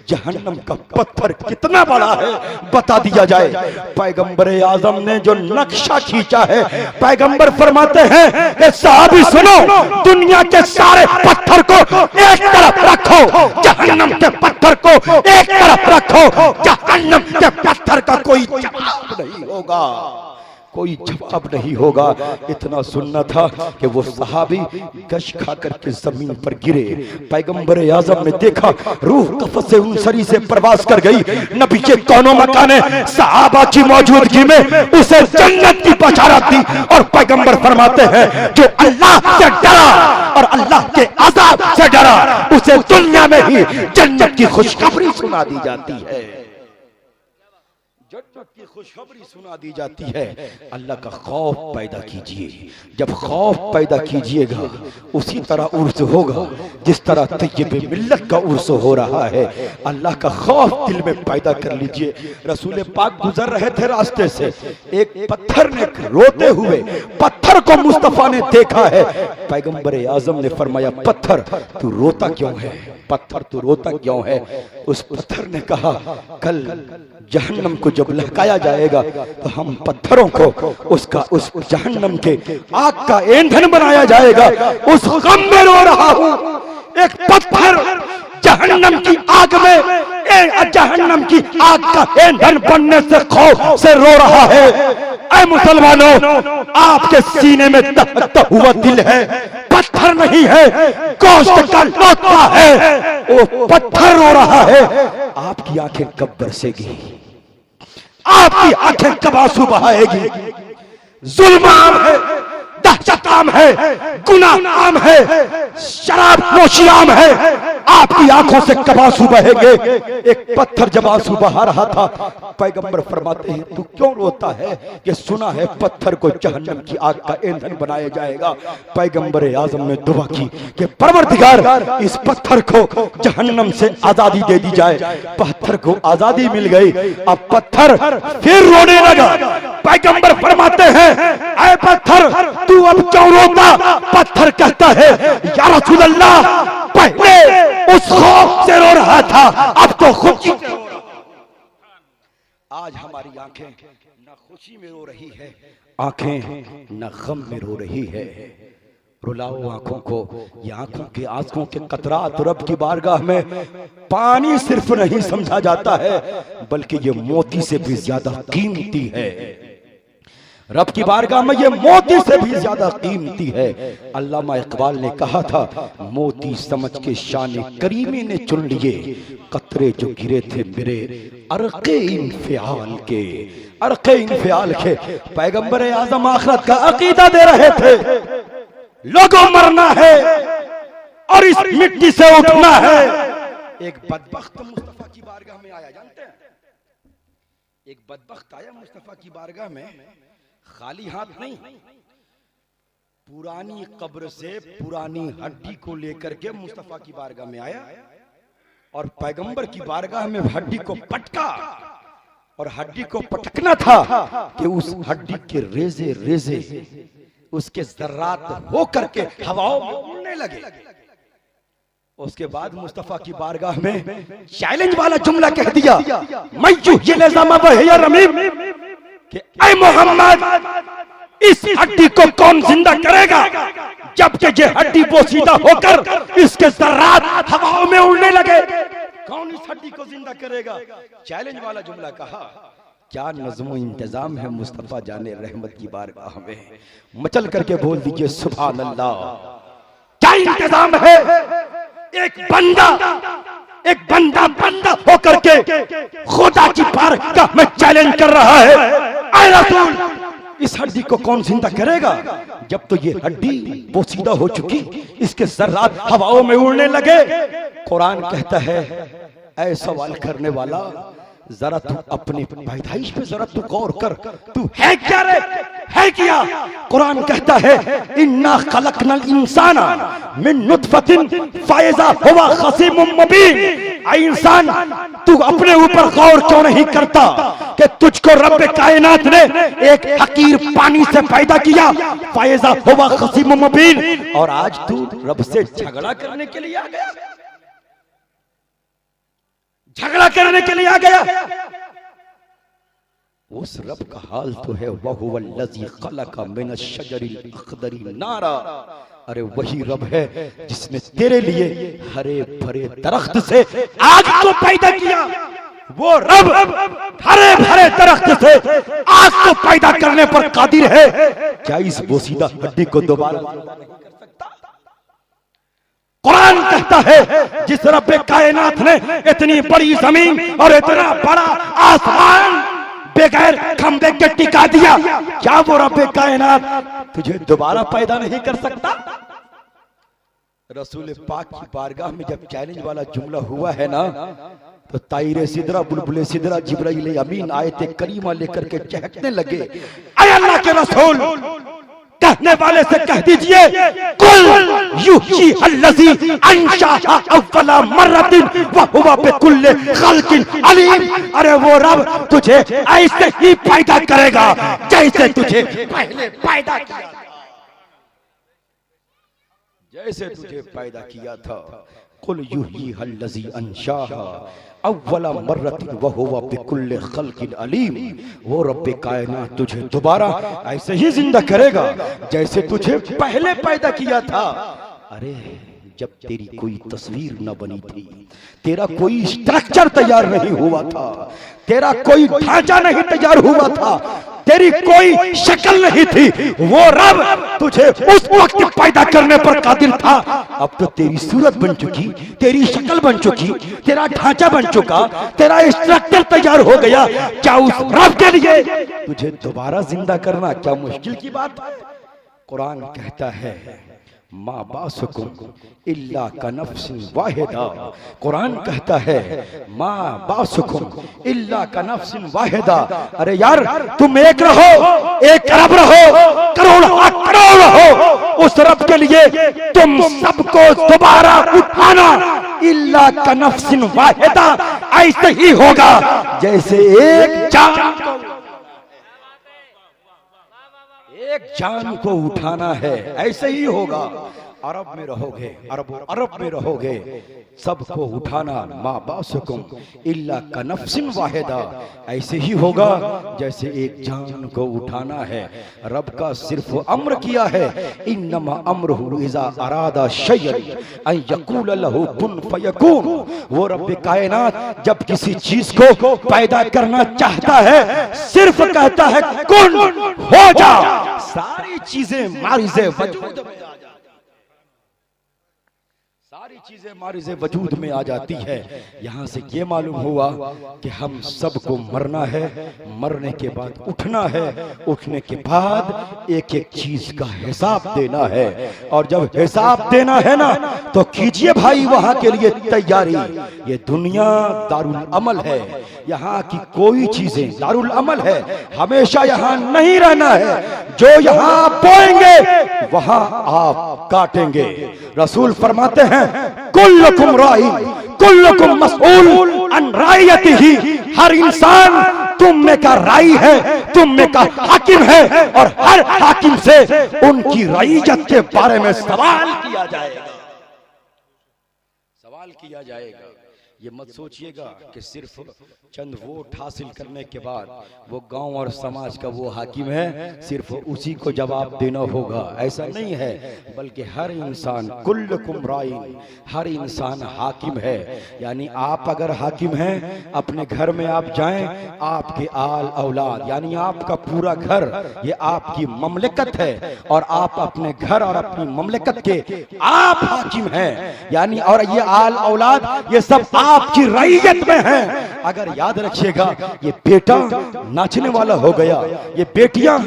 जहन्नम का पत्थर कितना बड़ा है बता दिया जाए। पैगंबर आजम ने जो नक्शा खींचा है, पैगंबर फरमाते हैं कि सहाबी सुनो, दुनिया के सारे पत्थर को एक तरफ रखो, जहन्नम के पत्थर को एक तरफ रखो, जहन्नम के पत्थर का कोई जवाब नहीं होगा, कोई जवाब नहीं होगा। इतना सुनना था कि वो सहाबी गश खा करके जमीन पर गिरे। पैगंबर आजम ने देखा रूह कफ़स से उनसरी से प्रवास कर गई। नबी के कौनो मकाने सहाबा की मौजूदगी में उसे जन्नत की बशारत दी। और पैगंबर फरमाते हैं जो अल्लाह से डरा और अल्लाह के अज़ाब से डरा उसे दुनिया में ही जन्नत की खुशखबरी सुना दी जाती है, जन्नत की खुशखबरी सुना दी जाती है। अल्लाह का खौफ पैदा कीजिए, जब खौफ पैदा कीजिएगा उसी तरह उर्स होगा जिस तरह तय्यब मिल्लत का उर्स हो रहा है। अल्लाह का खौफ दिल में पैदा कर लीजिए। रसूल पाक गुजर रहे थे रास्ते से, एक पत्थर ने रोते हुए पत्थर को मुस्तफा ने देखा है। पैगंबर आजम ने फरमाया पत्थर तू रोता क्यों है, पत्थर तू रोता क्यों है। उस पत्थर ने कहा कल जहन्नम को जब लहकाया जाएगा तो हम पत्थरों को उसका उस जहन्नम के आग का ईंधन बनाया जाएगा। उस गम में रो रहा हूं। एक पत्थर जहन्नम की आग में जहन्नम की आग का ईंधन बनने से खौफ से रो रहा है। ऐ मुसलमानों, आपके सीने में दहकता हुआ दिल है, पत्थर नहीं है, गोश्त का लोथा है। वो पत्थर रो रहा है। आपकी आंखें कब बरसेगी, आपकी आंखें कब आंसू बहाएगी। जुल्म आम है, दहशत आम है, गुनाह आम है, शराब नोशी आम है। आपकी आंखों से कब आंसू बहेंगे। एक पत्थर जब आंसू बहा रहा था, पैगंबर फरमाते हैं तू क्यों रोता है, कि सुना है पत्थर को जहन्नम की आग का ईंधन बनाया जाएगा। पैगंबर आजम ने दुआ की कि परवरदिगार इस पत्थर को जहन्नम से आजादी दे दी जाए। पत्थर को आजादी मिल गई। अब पत्थर फिर रोने लगा। पैगंबर फरमाते हैं ऐ पत्थर तू अब क्यों रोता। पत्थर कहता है या रसूल अल्लाह, पहले उस खौफ से रो रहा था, अब तो खुशी से रो रहा। आज हमारी आंखें न खुशी में रो रही है, आंखें न गम में रो रही है। रुलाओ आंखों को, ये आंखों के आंसुओं के कतरात रब की बारगाह में पानी सिर्फ नहीं समझा जाता है, बल्कि ये मोती से भी ज्यादा कीमती है। रब की बारगाह में ये मोती से भी ज्यादा कीमती है। अल्लामा इकबाल ने कहा था मोती समझ के शान करीमी ने चुन लिए, कतरे जो गिरे थे मेरे अर्क़े इंफ़ियाल के, अर्क़े इंफ़ियाल के। पैगंबर आज़म आखिरत का अकीदा दे रहे थे, लोगों मरना है और इस मिट्टी से उठना है। एक बदबख्त मुस्तफा की बारगाह में आया, जानते हैं, एक बदबख्त आया मुस्तफा की बारगाह में, खाली हाथ नहीं, पुरानी कब्र से पुरानी हड्डी को लेकर के मुस्तफा की बारगाह में आया और पैगंबर की बारगाह में हड्डी को पटका। और हड्डी को पटकना था कि उस हड्डी के रेजे रेजे उसके जर्रात हो करके हवाओं में उड़ने लगे। उसके बाद मुस्तफा की बारगाह में चैलेंज वाला जुमला कह दिया, मैं ये रमीम कि ऐ मोहम्मद इस हड्डी को कौन जिंदा करेगा जबकि ये हड्डी बोसीदा होकर इसके जर्रात हवाओं में उड़ने लगे? कौन इस हड्डी को जिंदा करेगा? चैलेंज वाला जुमला कहा। क्या नज़्म इंतजाम है मुस्तफा जाने रहमत की बारगाह में। मचल करके बोल दीजिए सुभान अल्लाह। क्या इंतजाम है? एक बंदा होकर के खुदा की बारगाह में चैलेंज कर रहा है, ऐ रसूल इस हड्डी को कौन जिंदा करेगा जब तो ये हड्डी बोसीदा हो चुकी, इसके जर्रात हवाओं में उड़ने लगे। कुरान कहता है, ऐ सवाल करने वाला, जरा तू अपनी पैदाइश पे जरा तू गौर कर, तू है क्या रे? है क्या? कुरान कहता है, इन्ना खलकनल इंसाना मिन नुतफतिन फाइजा हुवा खसीमुम मुबीन। ऐ इंसान, तू अपने ऊपर गौर क्यों नहीं करता कि तुझको रब कायनात ने एक हकीर पानी से पैदा किया, फाइजा हुवा खसीमुम मुबीन, और आज तू रब से झगड़ा करने के लिए आ गया, झगड़ा करने के लिए आ गया। उस रब का हाल तो है, वहुवल्लज़ी खलक़ा मिनश्शजरिल अख़दरी नारा। अरे वही रब है जिसने तेरे लिए हरे भरे दरख्त से आग को पैदा किया। वो रब हरे भरे दरख्त से आग को पैदा करने पर कादिर है। क्या इस बोसीदा हड्डी को दोबारा नहीं कर सकता? कुरान कहता है, जिस रब कायनात ने इतनी बड़ी जमीन और इतना बड़ा आसमान बगैर खंबे के टिका दिया, क्या वो रब कायनात तुझे दोबारा पैदा नहीं कर सकता? रसूल पाक की बारगाह में जब चैलेंज वाला जुमला हुआ है ना, तो तायरे सिदरा बुलबुले सिदरा जिब्राइल अमीन आयते करीमा लेकर के चहकने लगे। ऐ अल्लाह के रसूल, कहने वाले से कह दीजिए, कुल युही अल्लज़ी अंशाहा अव्वला मर्रतिन व हुवा बिकुल्लि खल्किन अलीम। अरे वो रब तुझे ऐसे ही पैदा करेगा जैसे तुझे पहले पैदा किया था, जैसे तुझे पैदा किया था। कुल युही अल्लज़ी अंशाहा अव्वला मर्रतिन व हुवा बिकुल्लि खल्किन अलीम। वो रब कायनात तुझे दोबारा ऐसे ही जिंदा करेगा जैसे तुझे पहले पैदा किया था। अरे जब तेरी कोई तस्वीर न बनी थी, तेरा कोई स्ट्रक्चर तैयार नहीं हुआ था, तेरा कोई ढांचा नहीं तैयार हुआ था, तेरी कोई शक्ल नहीं थी, वो रब तुझे उस वक्त पैदा करने पर कादिर था। अब तो तेरी सूरत बन चुकी, तेरी शक्ल बन चुकी, तेरा ढांचा बन चुका, तेरा स्ट्रक्चर तैयार हो गया। क्या उस रब के लिए तुझे दोबारा जिंदा करना क्या मुश्किल की बात है? कुरान कहता है, माँ बासुकुम इल्ला कनफ्सिन वाहिदा। कुरान कहता है, माँ बासुकुम इल्ला कनफ्सिन वाहिदा। अरे यार, तुम एक रहो, एक अरब रहो, करोड़ करोड़ रहो, उस रब के लिए तुम सबको दोबारा उठाना इल्ला कनफ्सिन वाहिदा ऐसे ही होगा जैसे एक जान को उठाना है, ऐसे ही होगा। अरब में रहोगे, अरब में रहोगे, सबको उठाना माँ बासुकुम इल्ला कनफ्सिन वाहिदा ऐसे ही होगा जैसे एक जान को उठाना है। रब का सिर्फ अम्र किया है, इन्नमा अम्रुहु इज़ा अरादा शयअन अन यक़ूल लहू कुन फयकून। वो रब कायनात जब किसी चीज को पैदा करना चाहता है, सिर्फ कहता है कुन, हो जा, सारी चीजें मारिज़े वजूद में आ जाती, सारी चीजें मारिज़े वजूद में आ जाती है। यहाँ से ये मालूम हुआ कि हम सबको मरना है, मरने के बाद उठना है, उठने के बाद एक एक चीज का हिसाब देना है। और जब हिसाब देना है ना, तो कीजिए भाई वहां के लिए तैयारी। ये दुनिया दारुल अमल है, यहाँ की कोई चीजें दारुल अमल है, हमेशा यहाँ नहीं रहना है। जो यहाँ बोएंगे वहां आप काटेंगे। रसूल फरमाते हैं, कुल्लुकुम राई कुल्लुकुम मसऊल अन राइयतिही। हर इंसान तुम में का राई है, तुम में का हाकिम है, और हर हाकिम से उनकी रईयत के बारे में सवाल किया जाएगा, सवाल किया जाएगा। ये मत सोचिएगा कि सिर्फ चंद वोट हासिल करने के बाद वो गांव और समाज का वो हाकिम है, सिर्फ उसी को जवाब देना होगा, ऐसा नहीं है। बल्कि हर इंसान कुल्लुकुम राइन, हर इंसान हाकिम है। यानी आप अगर हाकिम हैं, अपने घर में आप जाएं, आपके आल औलाद यानी आपका पूरा घर ये आपकी ममलिकत है, और आप अपने घर और अपनी ममलिकत के आप हाकिम हैं। यानी और ये आल औलाद ये सब आपकी रईयत में हैं। अगर याद रखिएगा, ये बेटा नाचने वाला हो गया, ये बेटियां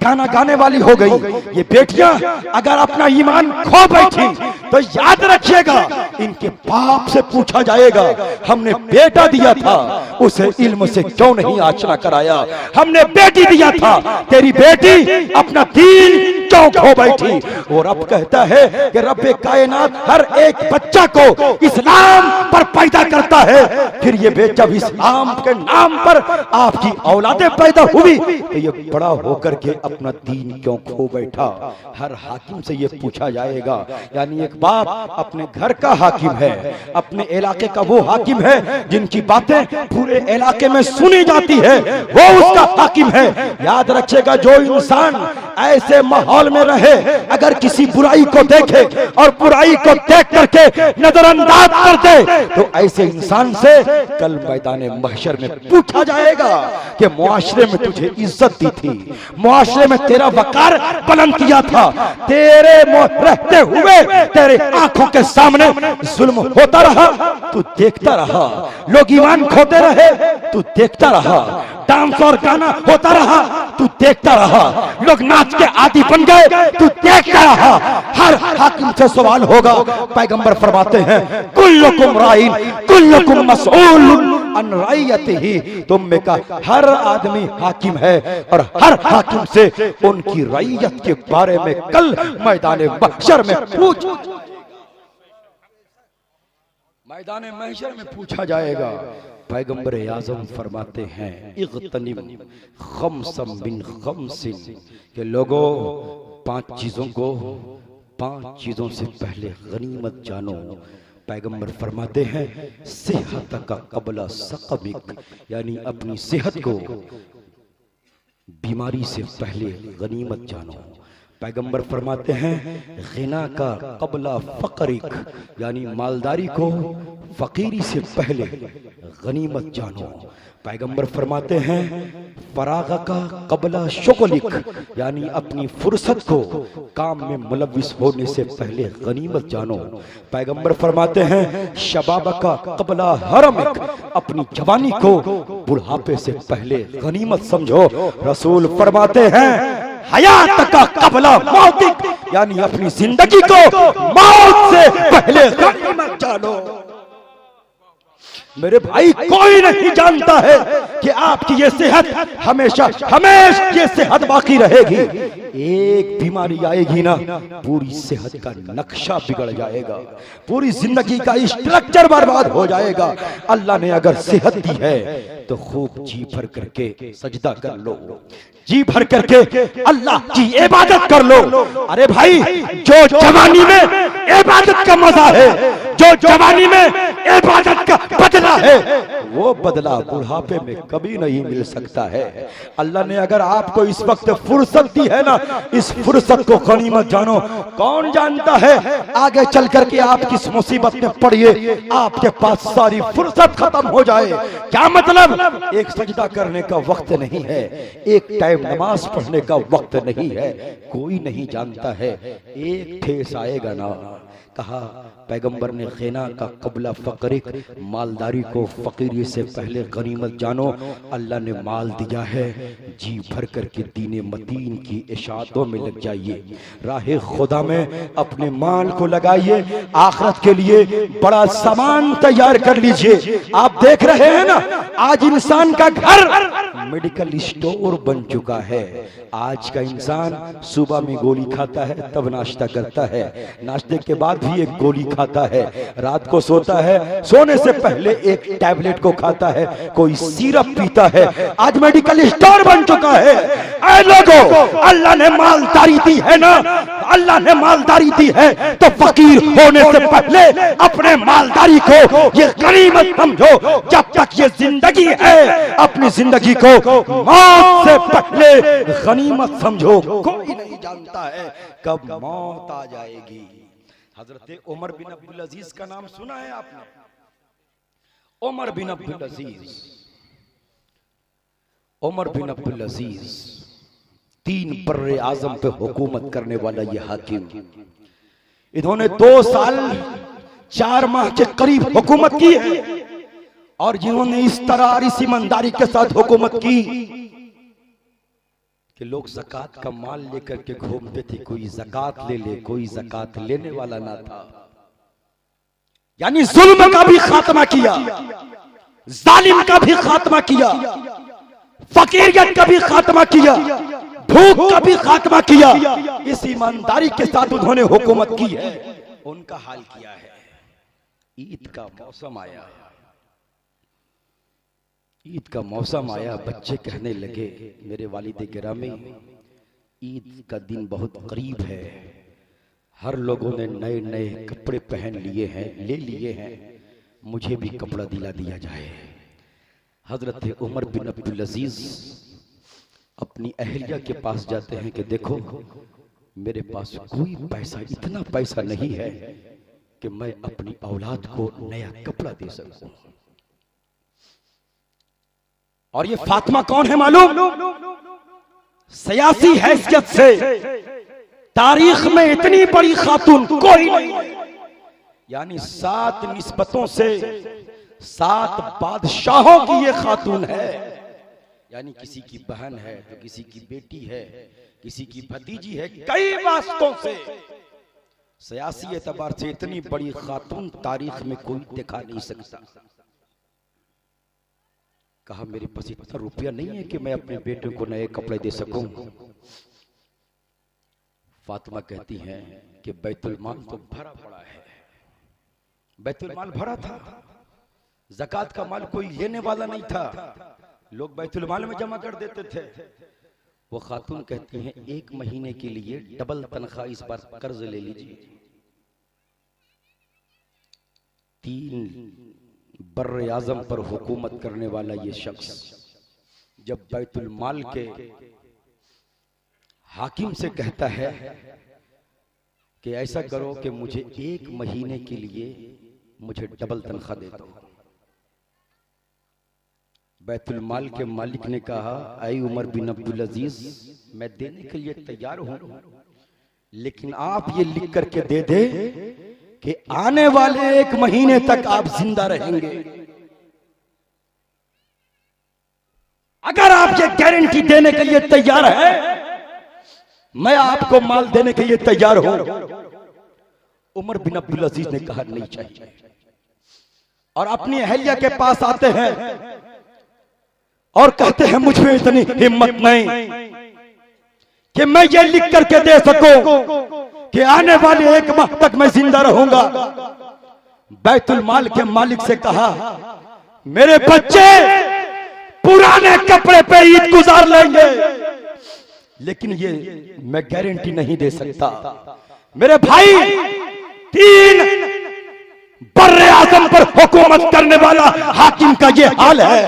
गाना गाने वाली हो गई, ये बेटियां अगर अपना ईमान खो बैठी तो याद रखिएगा इनके बाप से पूछा जाएगा, हमने बेटा दिया था उसे इल्म से क्यों नहीं आचरा कराया, हमने बेटी दिया था तेरी बेटी अपना दीन क्यों खो बैठी। और रब कहता है कि रब्बे कायनात हर एक बच्चा को इस्लाम पर पैदा करता है, फिर ये जब इस्लाम के नाम पर आपकी औलादें पैदा हुई तो ये बड़ा होकर के अपना दीन क्यों खो बैठा। हर हाकिम से ये पूछा जाएगा। यानी एक बाप अपने घर का हाकिम है, अपने इलाके का वो हाकिम है जिनकी बातें पूरे इलाके में सुनी जाती है, वो उसका हाकिम है। याद रखिएगा, जो इंसान ऐसे माहौल में रहे, अगर किसी बुराई को देखे और बुराई को देख करके नजरअंदाज कर दे तो ऐसे इंसान से कल मैदान महशर में पूछा जाएगा कि मुआशरे में तुझे इज्जत दी थी, मुआशरे में तेरा वकार बुलंद किया था, तेरे रहते हुए तेरे आंखों के सामने जुल्म होता रहा, तू देखता रहा, लोग ईमान खोते रहे, तू देखता रहा, डांस और गाना होता रहा, तू देखता रहा, लोग नाच के आदी बन गए, तू देखता रहा। हर हाकिम से सवाल होगा। पैगंबर फरमाते हैं कुल्लुकुम राइन कुल्लुकुम मसऊल अन रइयतिही, तुम में का हर आदमी हाकिम है और हर हाकिम से उनकी रइयत के बारे में कल मैदान महशर में पूछा जाएगा। पैगंबर आज़म फरमाते हैं इग़तनिम खम्सम बिन खम्सिन, के लोगों पांच चीजों से पहले गनीमत जानो। पैगंबर फरमाते हैं सेहत का कबला सकमिक, यानी अपनी सेहत को बीमारी से पहले गनीमत जानो। पैगंबर फरमाते हैं गिना का कबला फकरिक, यानी मालदारी को फकीरी से पहले गनीमत जानो। पैगंबर फरमाते हैं फराग का कबला शुगलिक, यानी अपनी फुर्सत को काम में मुलव्विस होने से पहले गनीमत जानो। पैगंबर फरमाते हैं शबाब का कबला हरमिक, अपनी जवानी को बुढ़ापे से पहले गनीमत समझो। रसूल फरमाते हैं हयात का कबला मौतिक, यानी अपनी जिंदगी को मौत से पहले गनीमत जानो। मेरे भाई, कोई नहीं जानता है कि आपकी ये सेहत हमेशा ये सेहत बाकी रहेगी। एक बीमारी आएगी ना, पूरी सेहत का नक्शा बिगड़ जाएगा, पूरी जिंदगी का स्ट्रक्चर बर्बाद हो जाएगा। अल्लाह ने अगर सेहत दी है तो खूब जी भर करके सजदा कर लो, जी भर करके अल्लाह की इबादत कर लो। अरे भाई, जो जवानी में इबादत का मजा है, जो जवानी में इबादत का बदला है, वो बदला बुढ़ापे में कभी नहीं मिल सकता है। अल्लाह ने अगर आपको इस वक्त फुर्सत दी है ना, इस फुर्सत को गनीमत जानो। कौन जानता है आगे चल करके आप किस मुसीबत में पड़िए, आपके पास सारी फुर्सत खत्म हो जाए। क्या मतलब? एक सजदा करने का वक्त नहीं है, एक टाइम नमाज पढ़ने का वक्त नहीं है, कोई नहीं जानता है। एक ठेस आएगा ना, कहा पैगंबर ने गिना का कबला फकरिक, मालदारी को फकीरी से पहले गनीमत जानो। अल्लाह ने माल दिया है, जी भर करके दीने मतीन की इशाअतों में लग जाइए, राह खुदा में अपने माल को लगाइए, आखिरत के लिए बड़ा सामान तैयार कर लीजिए। आप देख रहे हैं ना, आज इंसान का घर मेडिकल स्टोर बन चुका है। आज का इंसान सुबह में गोली खाता है, तब नाश्ता करता है, नाश्ते के बाद भी एक गोली खाता है, रात को सोता है, सोने से पहले एक टैबलेट को खाता है, कोई सिरप पीता है। आज मेडिकल स्टोर बन चुका है। ऐ लोगों, अल्लाह ने मालदारी दी है ना, अल्लाह ने मालदारी दी है तो फकीर होने से पहले अपने मालदारी को ये गनीमत समझो। जब तक ये जिंदगी है, अपनी जिंदगी को मौत से पहले गनीमत समझो। कोई नहीं जानता है कब मौत आ जाएगी। हजरत उमर बिन अब्दुल अजीज का नाम सुना है आपने? उमर बिन अब्दुल अजीज, उमर बिन अब्दुल अजीज 3 बर्रे आजम पे हुकूमत करने वाला ये हाकिम, इन्होंने 2 साल 4 माह के करीब हुकूमत की है। और जिन्होंने इस तरह इस ईमानदारी के साथ हुकूमत की कि लोग ज़कात का माल लेकर के घूमते थे, कोई ज़कात ले ले, कोई ज़कात लेने वाला ना था। यानी जुल्म का भी खात्मा किया, जालिम का भी खात्मा किया, फकीरियत का भी खात्मा किया, भूख का भी खात्मा किया। इस ईमानदारी के साथ उन्होंने हुकूमत की है। उनका हाल किया है। ईद का मौसम आया, ईद का मौसम आया, बच्चे कहने लगे मेरे वालिद गिरामी, ईद का दिन बहुत करीब है, हर लोगों ने नए नए कपड़े पहन लिए हैं, ले लिए हैं, मुझे भी कपड़ा दिला दिया जाए। हजरत उमर बिन अब्दुल अजीज अपनी अहलिया के पास जाते हैं कि देखो मेरे पास कोई पैसा, इतना पैसा नहीं है कि मैं अपनी औलाद को नया कपड़ा दे सकूं। और ये फातिमा कौन है मालूम? सियासी हैसियत से तारीख में इतनी बड़ी खातून कोई नहीं, यानी 7 निस्बतों से 7 बादशाहों की ये खातून है। यानी किसी की बहन है तो किसी की बेटी है, किसी की भतीजी है, कई वास्तों से सियासी एतबार से इतनी बड़ी खातून तारीख में कोई दिखा नहीं सकता। कहा मेरे पास इतना रुपया नहीं है कि मैं अपने बेटे को नए कपड़े दे सकूं। फातिमा कहती हैं कि बैतुल माल तो भरा पड़ा है। बैतुल माल भरा था, ज़कात का माल कोई लेने वाला नहीं था, लोग बैतुल माल में जमा कर देते थे। वो खातून कहती हैं 1 महीने के लिए डबल तनख्वाह इस बार कर्ज ले लीजिए। 3 बर्रे आजम पर हुकूमत करने वाला ये शख्स जब बैतुल माल के हाकिम से कहता है कि ऐसा करो कि मुझे 1 महीने के लिए मुझे डबल तनख्वाह दे दो, बैतुल माल के मालिक ने कहा ऐ उमर बिन अब्दुल अजीज, मैं देने के लिए तैयार हूं, लेकिन आप ये लिख करके दे दे कि आने वाले 1 महीने तक आप जिंदा रहेंगे। अगर आप ये गारंटी देने के लिए तैयार हैं, मैं आपको माल देने के लिए तैयार हूं। उमर बिन अब्दुल अजीज ने कहा नहीं चाहिए, और अपनी अहलिया के पास आते हैं और कहते हैं मुझ में इतनी हिम्मत नहीं कि मैं ये लिख करके दे सकूं कि आने वाले 1 माह तक मैं जिंदा रहूंगा। बैतुल माल के मालिक से कहा मेरे बच्चे पुराने कपड़े पे ईद गुजार लेंगे, लेकिन ये मैं गारंटी नहीं दे सकता। मेरे भाई 3 बर्रे आजम पर हुकूमत करने वाला हाकिम का ये हाल है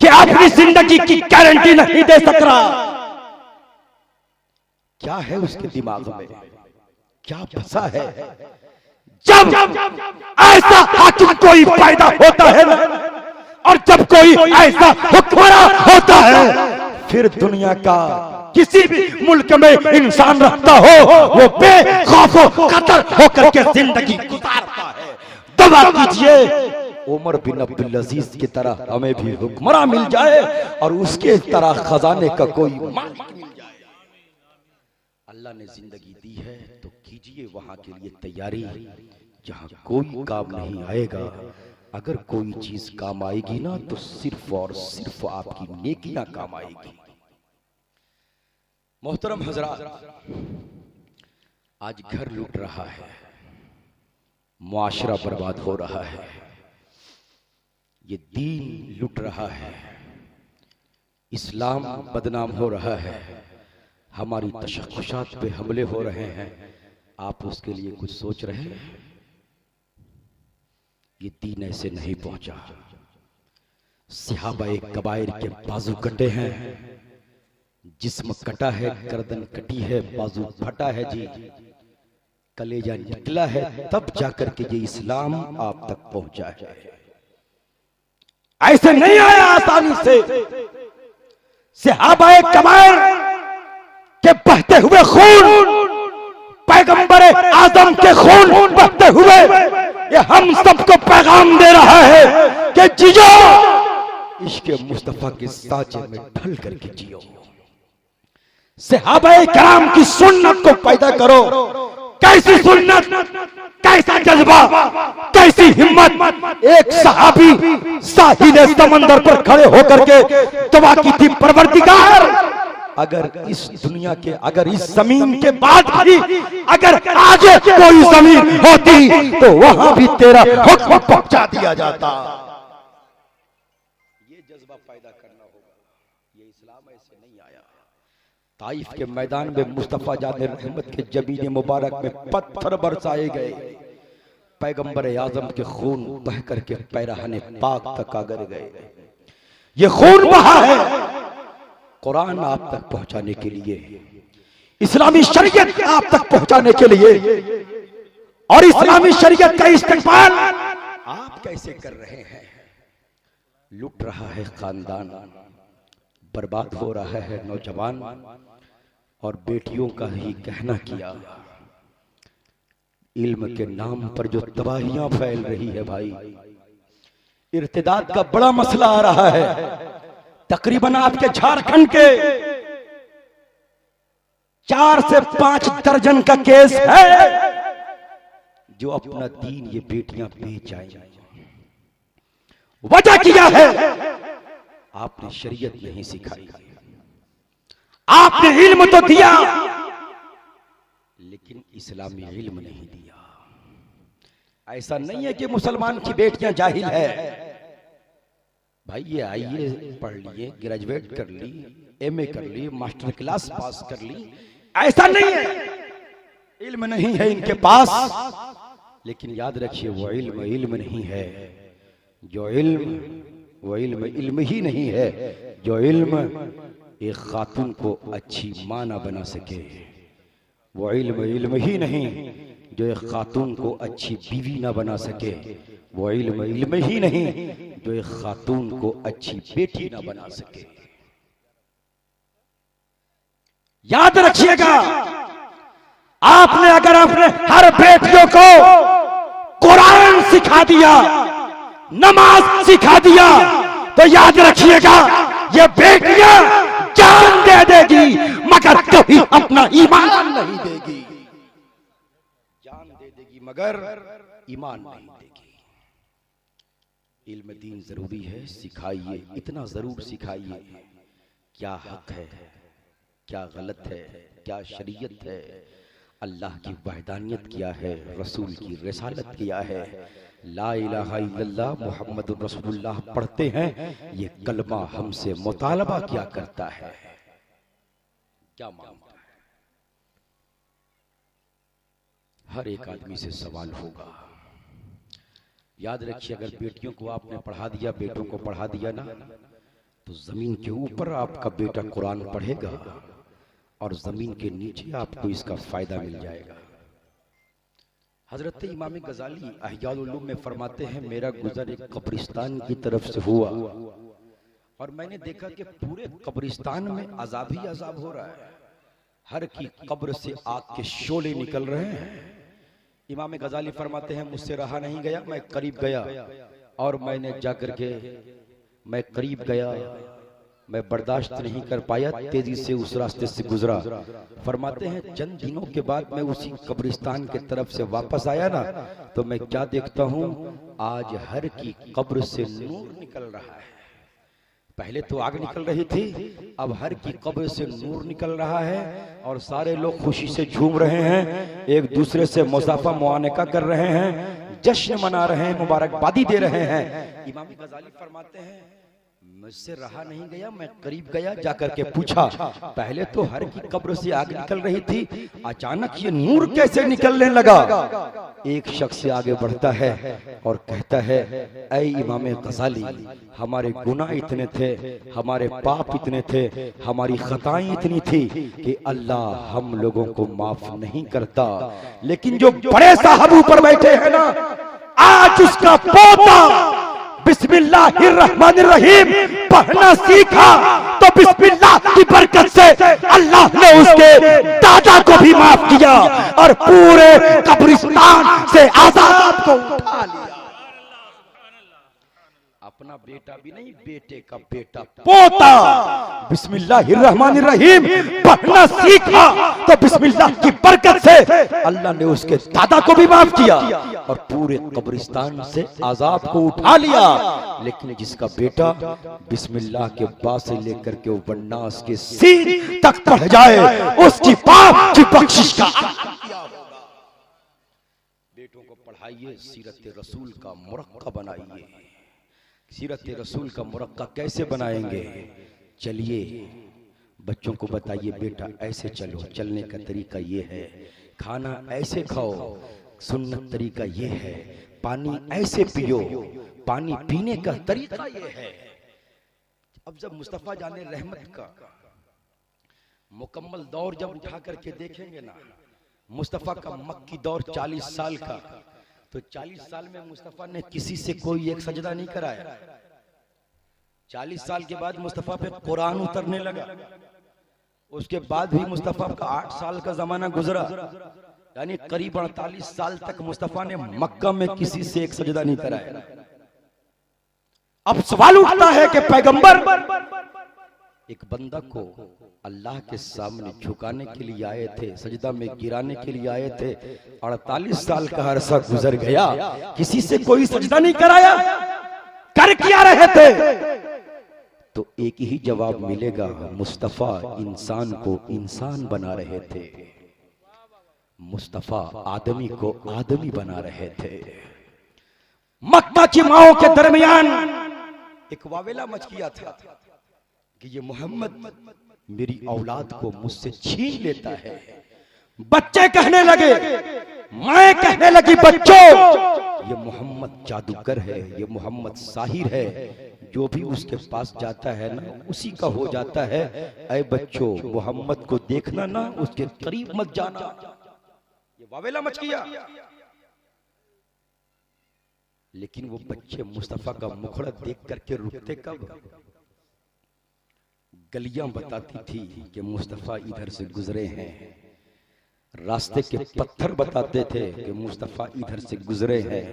कि अपनी जिंदगी की गारंटी नहीं दे सक रहा। क्या है उसके दिमाग में, क्या फंसा है? जब ऐसा हाकिम कोई पैदा होता है ना, और जब कोई ऐसा हुक्मरान होता है, फिर दुनिया का किसी भी मुल्क में इंसान रहता हो वो बेखौफ कतर होकर के जिंदगी गुजारता है। दुआ कीजिए उमर बिन अब्दुल अजीज की तरह हमें भी हुक्मरान मिल जाए और उसके तरह खजाने का कोई मालिक मिल जाए। अल्लाह ने जिंदगी दी है तो कीजिए वहां के लिए तैयारी, जहां कोई काम नहीं आएगा, अगर कोई चीज काम आएगी ना तो सिर्फ और सिर्फ आपकी नेकियां काम आएगी। मोहतरम हजरात, आज घर लूट रहा है, मुआशरा बर्बाद हो रहा है, ये दीन लूट रहा है, इस्लाम बदनाम हो रहा है, हमारी तशख्खुशात पे हमले हो रहे हैं। आप उसके लिए कुछ सोच रहे हैं? ये दीन ऐसे नहीं पहुंचा। सहाबाए कबायर के बाजू कटे हैं, जिस्म कटा है, गर्दन कटी है, बाजू फटा है जी, कलेजा निकला है, तब जाकर के ये इस्लाम आप तक पहुंचा है। ऐसे नहीं आया आसानी से। सहाबाए कबायर के बहते हुए खून, पैगंबर आजम के खून बहते हुए, ये हम सबको पैगाम दे रहा है कि जियो, इश्क मुस्तफा के साचे में ढल करके जियो। सहाबाए किराम की सुन्नत को पैदा करो। कैसी सुन्नत, कैसा जज्बा, कैसी हिम्मत। एक सहाबी साहिल समंदर पर खड़े होकर के दुआ की थी, परवरदिगार अगर इस दुनिया के, अगर इस जमीन के बाद भी अगर आगे कोई जमीन होती तो वहां भी तेरा हुक्म पहुंचा दिया जाता। ये जज्बा पैदा करना होगा। ये इस्लाम ऐसे नहीं आया। ताइफ के मैदान में मुस्तफा जान रहमत के जबीन मुबारक में पत्थर बरसाए गए, पैगंबर आजम के खून बह करके पैराहने पाक तक आगर गए। ये खून बहा है कुरान आप तक पहुंचाने के लिए, इस्लामी शरीयत आप तक पहुंचाने के लिए। और इस्लामी शरीयत का इस्तेमाल आप कैसे कर रहे हैं? लूट रहा है खानदान, बर्बाद हो रहा है नौजवान, और बेटियों का ही कहना किया। इल्म के नाम पर जो तबाहियां फैल रही है भाई, इर्तिदाद का बड़ा मसला आ रहा है। तकरीबन आपके झारखंड के 4 से 5 दर्जन का केस है जो अपना दीन ये बेटियां बेच आई। वजह क्या है? आपने शरीयत नहीं सिखाई। आपने इल्म तो दिया लेकिन इस्लामी इल्म नहीं दिया। ऐसा नहीं है कि मुसलमान की बेटियां जाहिल है भाई। ये आईए पढ़ लिए, ग्रेजुएट कर ली, एमए कर ली, मास्टर क्लास पास कर ली, ऐसा नहीं है। इल्म नहीं है इनके पास, लेकिन याद रखिए वो इल्म इल्म नहीं है। जो इल्म, वो इल्म इल्म ही नहीं है। जो इल्म एक खातून को अच्छी मां ना बना सके, वो इल्म इल्म ही नहीं। जो एक खातून को अच्छी बीवी ना बना सके, वो इल्म इल्म ही नहीं। जो एक खातून को अच्छी बेटी ना बना सके। याद रखिएगा, आपने अगर अपने हर बेटियों को कुरान सिखा दिया, नमाज सिखा दिया, तो याद रखिएगा ये बेटियां जान दे देगी मगर कभी अपना ईमान नहीं देगी। जान दे देगी मगर ईमान नहीं देगी। इल्म दीन जरूरी है, सिखाइए, इतना जरूर सिखाइए क्या हक है, क्या गलत है, क्या शरीयत है, अल्लाह की वहदानियत क्या है, रसूल की रिसालत क्या है। ला इलाहा इल्लल्लाह मुहम्मदुर रसूलुल्लाह पढ़ते हैं, ये कलमा हमसे मुतालबा क्या करता है, क्या मांगता है। हर एक आदमी से सवाल होगा। याद रखिए, अगर बेटियों को आपने पढ़ा दिया, बेटों को पढ़ा दिया ना, तो जमीन के ऊपर आपका बेटा कुरान पढ़ेगा और जमीन के नीचे आपको इसका फायदा मिल जाएगा। हजरत इमाम गजाली अहयाल उलूम में फरमाते हैं, मेरा गुजर एक कब्रिस्तान की तरफ से हुआ और मैंने देखा कि पूरे कब्रिस्तान में अजाब ही अजाब हो रहा है। हर की कब्र से आग के शोले निकल रहे हैं। इमाम गजाली फरमाते हैं, मुझसे रहा नहीं गया, मैं करीब गया और मैंने जाकर के, मैं करीब गया, मैं बर्दाश्त नहीं कर पाया, तेजी से उस रास्ते से गुजरा। फरमाते हैं चंद दिनों के बाद मैं उसी कब्रिस्तान के तरफ से वापस आया ना, तो मैं क्या देखता हूँ, आज हर की कब्र से नूर निकल रहा है। पहले तो आग निकल रही थी, अब हर की कब्र से नूर निकल रहा है और सारे लोग खुशी से झूम रहे हैं, एक दूसरे से मुसाफा मुआनका कर रहे हैं, जश्न मना रहे हैं, मुबारकबादी दे रहे हैं। इमाम गजाली फरमाते हैं मुझसे रहा नहीं गया, मैं करीब गया, जाकर के पूछा, पहले तो हर की कब्र से आग निकल रही थी, अचानक ये नूर कैसे निकलने लगा। एक शख्स आगे बढ़ता है और कहता है, ऐ इमाम गजाली, हमारे गुनाह इतने थे, हमारे पाप इतने थे, हमारी खताएं इतनी थी कि अल्लाह हम लोगों को माफ नहीं करता, लेकिन जो बड़े साहब ऊपर बैठे हैं ना, आज उसका पोता बिस्मिल्लाहिर्रहमानिर्रहीम पढ़ना सीखा तो बिस्मिल्लाह की बरकत से अल्लाह ने उसके दादा को भी माफ किया और पूरे कब्रिस्तान से आजाद को उठा लिया। अपना बेटा भी नहीं, बेटे का बेटा पोता बिस्मिल्लाहिर्रहमानिर्रहीम पढ़ना सीखा तो बिस्मिल्लाह की बरकत से अल्लाह ने उसके दादा को भी माफ किया और पूरे कब्रिस्तान से आजाब को उठा लिया। लेकिन जिसका बेटा बिस्मिल्लाह के बा से लेकर के वन्नास के सीन तक पढ़ जाए, उसकी पाप की बख्शिश का बेटों को पढ़ाइए, सीरत रसूल का मुरक्का बनाइए। सीरत रसूल का मुरक्का कैसे बनाएंगे? चलिए बच्चों को बताइए, बेटा ऐसे चलो, चलने का तरीका ये है, खाना ऐसे खाओ, सुन्नत तरीका ये है, पानी ऐसे पियो, पानी पीने का तरीका ये है। अब जब मुस्तफा जाने रहमत का मुकम्मल दौर जब उठा करके देखेंगे ना, मुस्तफा का मक्की दौर 40 साल का, तो 40 साल में मुस्तफा ने किसी से कोई एक सजदा नहीं कराया। 40 साल के बाद मुस्तफा पे कुरान उतरने लगा, उसके बाद भी मुस्तफा का 8 साल का जमाना गुजरा, यानी करीब 48 साल तक मुस्तफा ने मक्का में किसी से एक सजदा नहीं कराया। अब सवाल उठता है कि पैगंबर एक बंदा को अल्लाह के सामने झुकाने के लिए आए थे, सजदा में गिराने के लिए आए थे, 48 साल का अरसा गुजर गया, किसी से कोई सजदा नहीं कराया, कर क्या रहे थे? तो एक ही जवाब मिलेगा, मुस्तफा इंसान को इंसान बना रहे थे, मुस्तफा आदमी को आदमी बना रहे थे। मक्का की माओं के दरमियान एक वावेला मच गया था कि ये मोहम्मद मेरी औलाद को मुझसे छीन लेता है। बच्चे कहने लगे, मां कहने लगी, बच्चों ये मोहम्मद जादूगर है, ये मोहम्मद साहिर है, जो भी उसके पास जाता है ना उसी का हो जाता है। ऐ बच्चों मोहम्मद को देखना ना, उसके करीब मत जाना। ये वावेला मच गया। लेकिन वो बच्चे मुस्तफा का मुखड़ा देख करके रुकते कब? गलियां बताती थी कि मुस्तफा इधर से गुजरे हैं, रास्ते के पत्थर बताते थे कि मुस्तफा इधर से गुजरे हैं,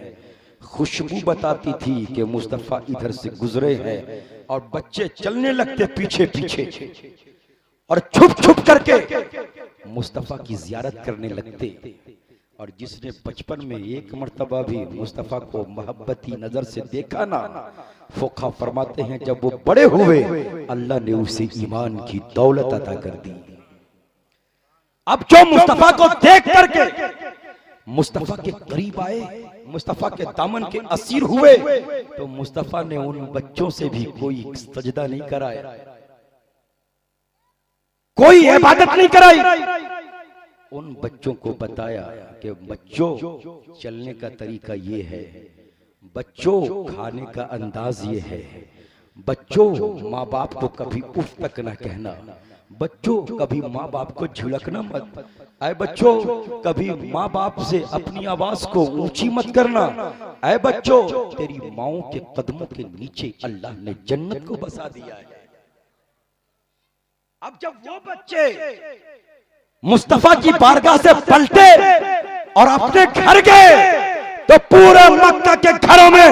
खुशबू बताती थी कि मुस्तफा इधर से गुजरे हैं, और बच्चे चलने लगते पीछे पीछे और छुप छुप करके मुस्तफा की जियारत करने लगते। और जिसने बचपन में एक मर्तबा भी मुस्तफा को मोहब्बती नजर से देखा ना, फुक़हा फरमाते हैं जब वो बड़े हुए अल्लाह ने उसे ईमान की दौलत अता कर दी। अब जो मुस्तफा को देख करके मुस्तफा के करीब आए, मुस्तफा के दामन के असीर हुए, तो मुस्तफा ने उन बच्चों से भी कोई सजदा नहीं कराया, कोई इबादत नहीं कराई। उन बच्चों को बताया कि बच्चों चलने का तरीका ये है, बच्चों खाने का अंदाज ये है, बच्चों माँ बाप को कभी उफ तक ना कहना, बच्चों कभी माँ बाप को झिड़कना मत, ऐ बच्चों कभी माँ बाप से अपनी आवाज को ऊंची मत करना, ऐ बच्चों तेरी माओं के कदमों के नीचे अल्लाह ने जन्नत को बसा दिया है। अब जब वो बच्चे मुस्तफा की बारगाह से पलटे और अपने घर गए, तो पूरे मक्का के घरों में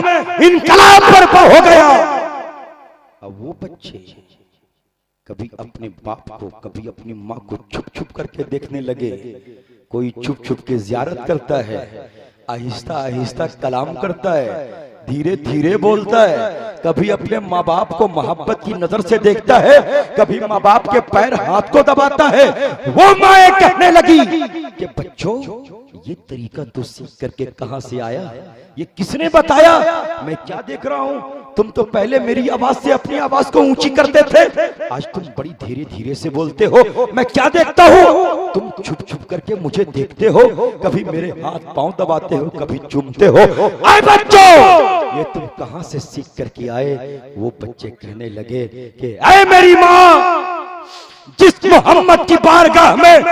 इनकलाब बर्पा हो गया। अब वो बच्चे कभी अपने बाप को, कभी अपनी माँ को छुप छुप करके देखने लगे। कोई छुप छुप के जियारत करता है, आहिस्ता आहिस्ता कलाम करता है, धीरे धीरे बोलता है। कभी अपने माँ बाप को मोहब्बत की नजर से देखता है, कभी माँ बाप के पैर हाथ को दबाता है। वो माँ कहने लगी कि बच्चों, ये तरीका तो सीख करके कहां से आया, ये किसने बताया? मैं क्या देख रहा हूँ, तुम तो पहले मेरी आवाज से अपनी आवाज को ऊंची करते थे, आज तुम बड़ी धीरे धीरे से बोलते हो। मैं क्या देखता हूँ, तुम छुप छुप करके मुझे देखते हो, कभी मेरे हाथ पांव दबाते हो, कभी चूमते हो। आए बच्चों, ये तुम कहां से सीख करके आए? वो बच्चे कहने लगे कि ऐ मेरी माँ, जिस मोहम्मद की बारगाह में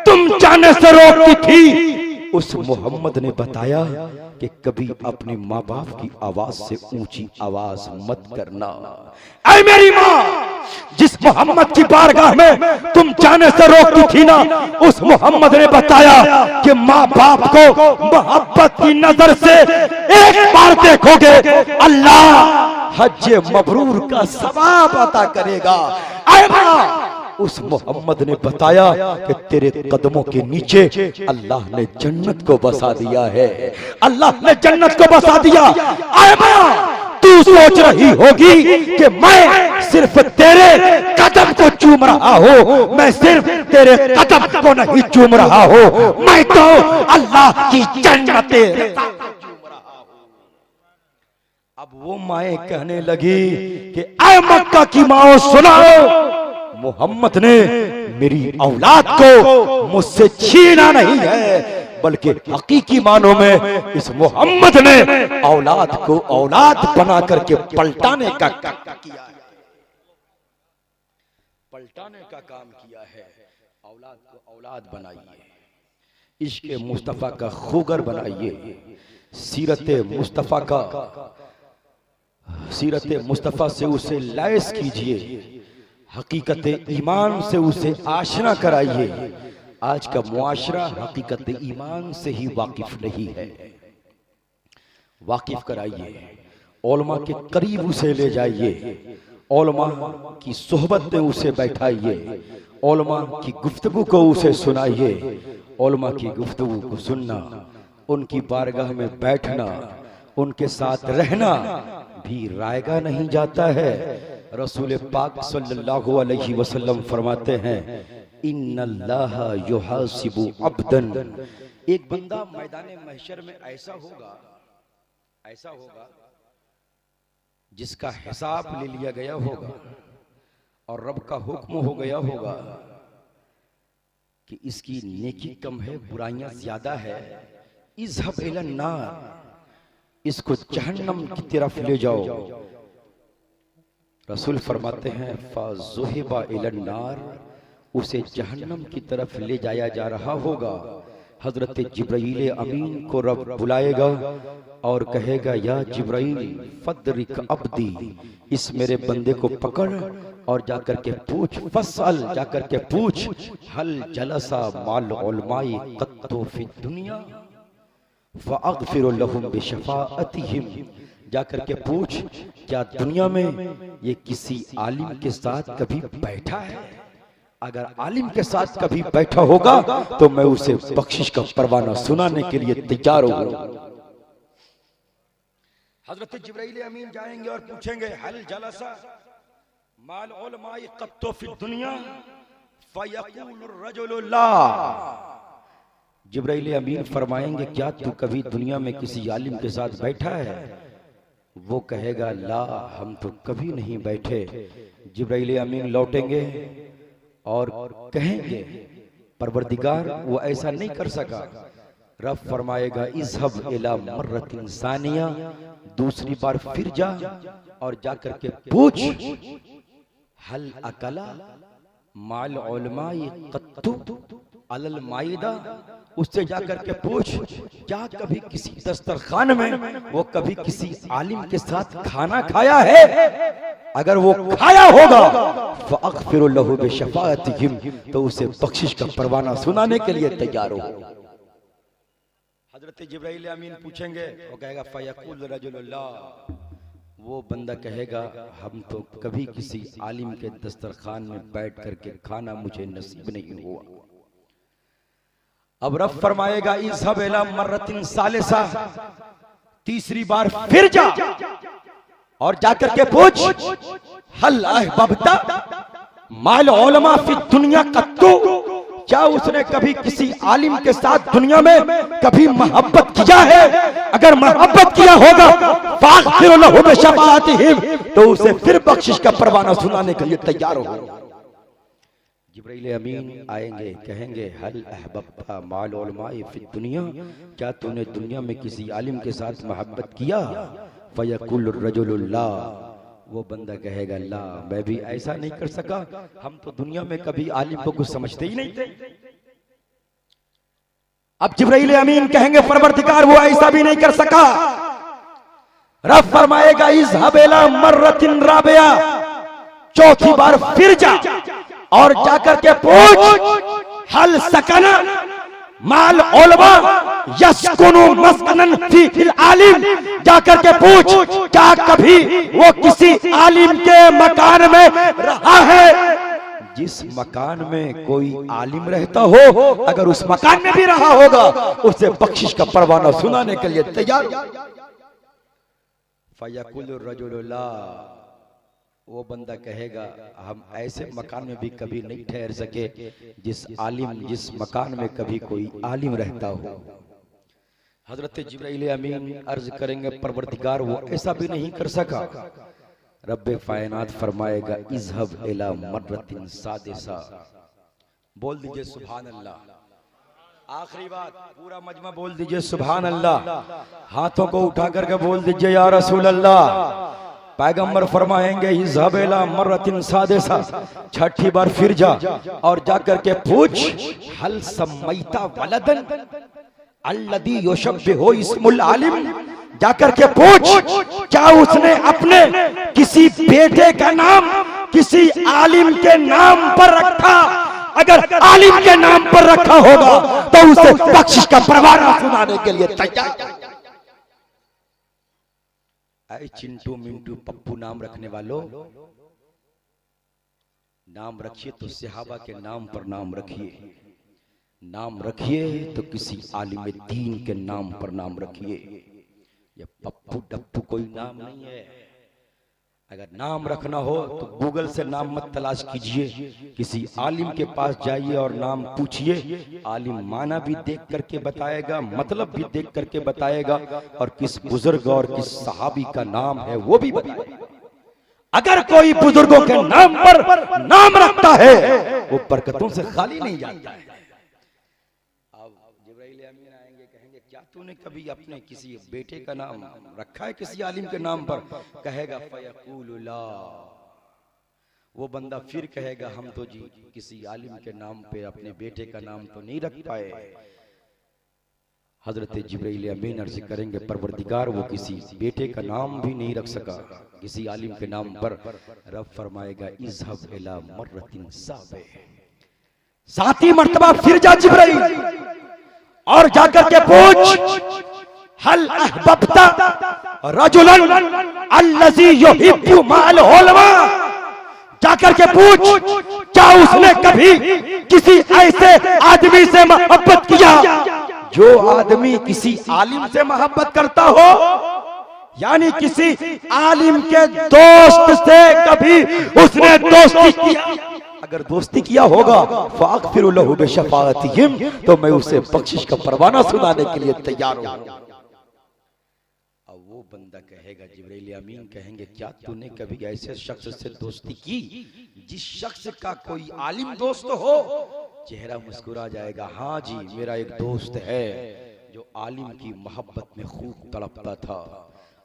तुम जाने से रोकती थी, उस मोहम्मद ने बताया कि कभी अपने माँ बाप की आवाज से ऊंची आवाज मत करना। ऐ मेरी माँ, जिस मोहम्मद की बारगाह में तुम जाने से रोकती थी ना, उस मोहम्मद ने बताया कि माँ बाप को मोहब्बत की नजर से एक बार देखोगे, अल्लाह हज मबरूर का सवाब अता करेगा। ऐ माँ, उस मोहम्मद ने बताया कि तेरे कदमों के नीचे अल्लाह ने जन्नत को बसा दिया है, अल्लाह ने जन्नत को बसा दिया। आए माँ, तू सोच रही होगी कि मैं सिर्फ तेरे कदम को चूम रहा हूँ, मैं सिर्फ तेरे कदम को नहीं चूम रहा हूँ, मैं तो अल्लाह की जन्नतें चूम रहा हूँ। अब वो माए कहने लगी कि ऐ मक्का की माओ सुनाओ, मोहम्मद ने मेरी औलाद को मुझसे छीना नहीं है, बल्कि हकीकी मानों में इस मोहम्मद ने औलाद को औलाद बना करके पलटाने का काम किया है, पलटाने का काम किया है। औलाद को औलाद बनाइए, इश्क मुस्तफा का खूगर बनाइए, सीरत मुस्तफा से उसे लैस कीजिए, हकीकत ईमान से उसे आशना कराइए। आज का मुआशरा हकीकत ईमान से ही वाकिफ नहीं है, वाकिफ कराइए, उलमा के करीब उसे ले जाइए, उलमा की सोहबत में उसे बैठाइए, उलमा की गुफ्तगू को उसे सुनाइए। उलमा की गुफ्तगू को सुनना, उनकी बारगाह में बैठना, उनके साथ रहना भी रायगा नहीं जाता है। रसूल पाक सल्लल्लाहु अलैहि वसल्लम फरमाते हैं, इन्नल्लाह युहासिबु अब्दन, एक बंदा मैदान महशर में ऐसा होगा जिसका हिसाब ले लिया गया होगा और रब का हुक्म हो गया होगा कि इसकी नेकी कम है, बुराइयां ज्यादा है, इज़हब इलन नार, इसको जहन्नम की तरफ ले जाओ। रसूल फरमाते हैं, फाज़ुहिबा इलन नार, उसे जहन्नम की तरफ ले जाया जा रहा होगा। हजरत जिब्राइल अमीन को रब बुलाएगा और कहेगा, या जिब्राइल फदरिक अब्दी, इस मेरे बंदे को पकड़ और जाकर के पूछ, फसल, जाकर के पूछ, हल जलसा माल उलमाई कत्तो फी दुनिया फअग़फ़िरु लहुम बिशफ़ाअतिहिम, जाकर के पूछ, क्या दुनिया में ये किसी आलिम के साथ कभी बैठा है? अगर आलिम के साथ कभी बैठा होगा तो मैं उसे बख्शिश का परवाना सुनाने के लिए तैयार हूं। हजरत जिब्राइल अमीन जाएंगे और पूछेंगे, हल जलसा माल उलमाई कत्तो फी दुनिया फयक़ूलु रजुलु ला, जिब्राइल अमीन फरमाएंगे, क्या तू कभी दुनिया में किसी आलिम के साथ बैठा है? वो कहेगा, ला, हम तो कभी नहीं बैठे। जिब्राइल अमीन लौटेंगे और कहेंगे, परवरदिगार वो ऐसा नहीं कर सका। रब फरमाएगा, इज़हब इला मर्रतिन सानिया, दूसरी बार फिर जा और जाकर के पूछ, हल अकला माल उलमाई कत्तु अलल माइदा, उससे जाकर के पूछ, क्या कभी किसी दस्तरखान में वो कभी किसी आलिम के साथ खाना खाया है? अगर वो खाया होगा फअग़फ़िरु लहु बिशफ़ाअतिहिम, तो उसे बख्शिश का परवाना सुनाने के लिए तैयार हो। हजरत जिब्राइल अमीन पूछेंगे, वो कहेगा, फयक़ूल रजुलुल्लाह, वो बंदा कहेगा हम तो कभी किसी आलिम के दस्तरखान में बैठ करके खाना मुझे नसीब नहीं हुआ। अब रब फरमाएगा इज़हब इला मर्रतिन सालिसा, तीसरी बार फिर जा और जाकर के पूछ हल अहबब्ता माल उलमा फी दुनिया कत्तु, क्या उसने कभी किसी आलिम के साथ दुनिया में कभी मोहब्बत किया है? अगर मोहब्बत किया होगा फाग़फिर लहु बिशफ़ाअतिहिम, तो उसे फिर बख्शिश का परवाना सुनाने के लिए तैयार हो। जिब्राइल अमीन आएंगे, कहेंगे हल अहबब्ता माल उलमा फी दुनिया, क्या तूने दुनिया में किसी आलिम के साथ मोहब्बत किया? फयकुल रजुल ला, वो बंदा कहेगा ला, मैं भी ऐसा नहीं कर सका, हम तो दुनिया में कभी आलिम को कुछ समझते ही नहीं थे। अब जिब्राइल अमीन कहेंगे परवरदिगार वो ऐसा भी नहीं कर सका। रब फरमाएगा इज़हब इला मर्रतिन राबिया, चौथी बार फिर जा और जाकर के पूछ हल सकना माल उलमा यस्कुनु मस्कनन फील आलिम, जाकर के पूछ क्या कभी वो किसी आलिम के मकान में रहा है? जिस मकान में कोई आलिम रहता हो, अगर उस मकान में भी रहा होगा उसे बख्शिश का परवाना सुनाने के लिए तैयार। फयकुल रजुल ला, वो बंदा कहेगा हम ऐसे मकान में भी कभी नहीं ठहर सके जिस मकान में कभी कोई आलिम रहता हो। हजरत जिब्राइल अमीन अर्ज करेंगे परवरदिगार वो ऐसा भी नहीं कर सका। रब्बे कायनात फरमाएगा इज़हब इला मर्रतिन सादिसा, बोल दीजिए सुभान अल्लाह। आखिरी बात पूरा मजमा बोल दीजिए सुभान अल्लाह। हाथों को उठा करके बोल दीजिए या रसूल अल्लाह। पैगंबर फरमाएंगे इज़हब इला मर्रतिन सादिसा, छठी बार फिर जा और जाकर के पूछ हल सम्मैता वलदन अल्लदी युशब्बिहु इस्मुल आलिम, जाकर के पूछ क्या उसने अपने किसी बेटे का नाम किसी आलिम के नाम पर रखा? अगर आलिम के नाम पर रखा होगा तो उसे बख्शिश का परवाना सुनाने के लिए तैयार। ऐ चिंटू मिंटू पप्पू नाम रखने वालों, नाम रखिए तो सहाबा के नाम पर नाम रखिए, नाम रखिए तो किसी आलिम दीन के नाम पर नाम रखिए। ये पप्पू डप्पू कोई नाम नहीं है। अगर नाम रखना हो तो गूगल से नाम मत तलाश कीजिए, किसी आलिम के पास जाइए और नाम पूछिए। आलिम माना भी देख करके बताएगा, मतलब भी देख करके बताएगा, और किस बुजुर्ग और किस सहाबी का नाम है वो भी बताएगा। अगर कोई बुजुर्गों के नाम पर नाम रखता है वो बरकतों से खाली नहीं जाता है। अब जिब्राइल अमीन आएंगे, कहेंगे क्या तूने कभी अपने किसी बेटे का नाम रखा है किसी आलिम के नाम पर? कहेगा फयकूलु ला, वो बंदा फिर कहेगा हम तो जी किसी आलिम के नाम पे अपने बेटे का नाम तो नहीं रख पाए। हजरत जिब्राइल अमीन अर्ज़ करेंगे परवरदिगार वो किसी बेटे का नाम भी नहीं रख सका किसी आलिम के नाम पर। रब फरमाएगा इज़हब इला मर्रतिन साबे, सातवीं मर्तबा फिर जा जिब्राइल और जाकर के पूछ हल अहबब्ता रजुलन अल्लज़ी युहिब्बु माल उलमा, जाकर के पूछ क्या उसने कभी किसी ऐसे आदमी से मोहब्बत किया जो आदमी किसी आलिम से मोहब्बत करता हो, यानी किसी आलिम के दोस्त से कभी उसने दोस्ती किया? अगर दोस्ती किया होगा फाग़फिर लहु बिशफ़ाअतिहिम, तो मैं उसे बख्शिश का परवाना सुनाने के लिए तैयार हूं। अब वो बंदा कहेगा जिब्राइल अमीन कहेंगे क्या तूने कभी ऐसे शख्स से दोस्ती की जिस शख्स का कोई आलिम दोस्त हो? चेहरा मुस्कुरा जाएगा, हाँ जी मेरा एक दोस्त है जो आलिम की मोहब्बत में खूब तड़पता था,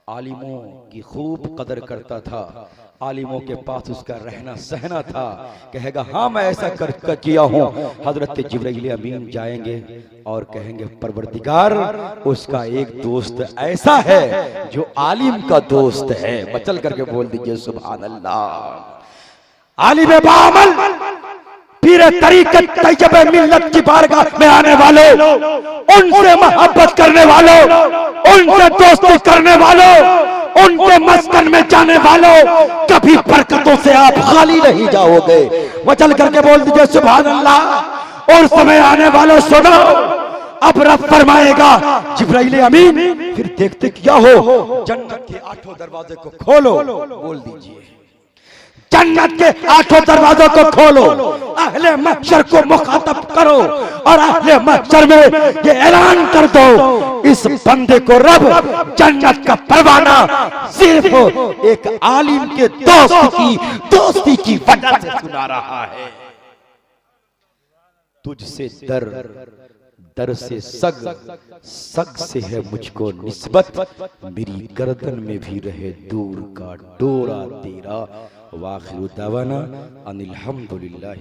आलिमों की खूब कदर करता था, आलिमों के पास उसका रहना सहना था। कहेगा हाँ मैं ऐसा कर किया हूँ। हजरत जिब्राइल अमीन जाएंगे और कहेंगे परवरदिगार उसका एक दोस्त ऐसा है जो आलिम का दोस्त है। बचल करके बोल दीजिए सुभान अल्लाह। आलिम बामल पीर तरीक़त तैयब मिल्लत की बारगाह में आने वालों, उनसे मोहब्बत करने वालों, उनसे दोस्ती करने वालों, उनके मस्कन में जाने वालों, कभी बरकतों से आप खाली नहीं जाओगे। वो चल करके बोल दीजिए सुभान अल्लाह। और समय आने वालों सुनो, अब रब फरमाएगा जिब्राइल अमीन फिर देखते क्या हो, जन्नत के 8 दरवाजे को खोलो। बोल दीजिए जन्नत के 8 दरवाजों को खोलो, अहले महशर को मुखातब करो और अहले महशर में ये ऐलान कर दो, इस बंदे को रब जन्नत का परवाना सिर्फ एक आलिम के दोस्ती की वजह से सुना रहा है। तुझसे दर से सग से है मुझको निस्बत, मेरी गर्दन में भी रहे दूर का डोरा तेरा। वाखिरु दावाना अनिल हम्दुलिल्लाह।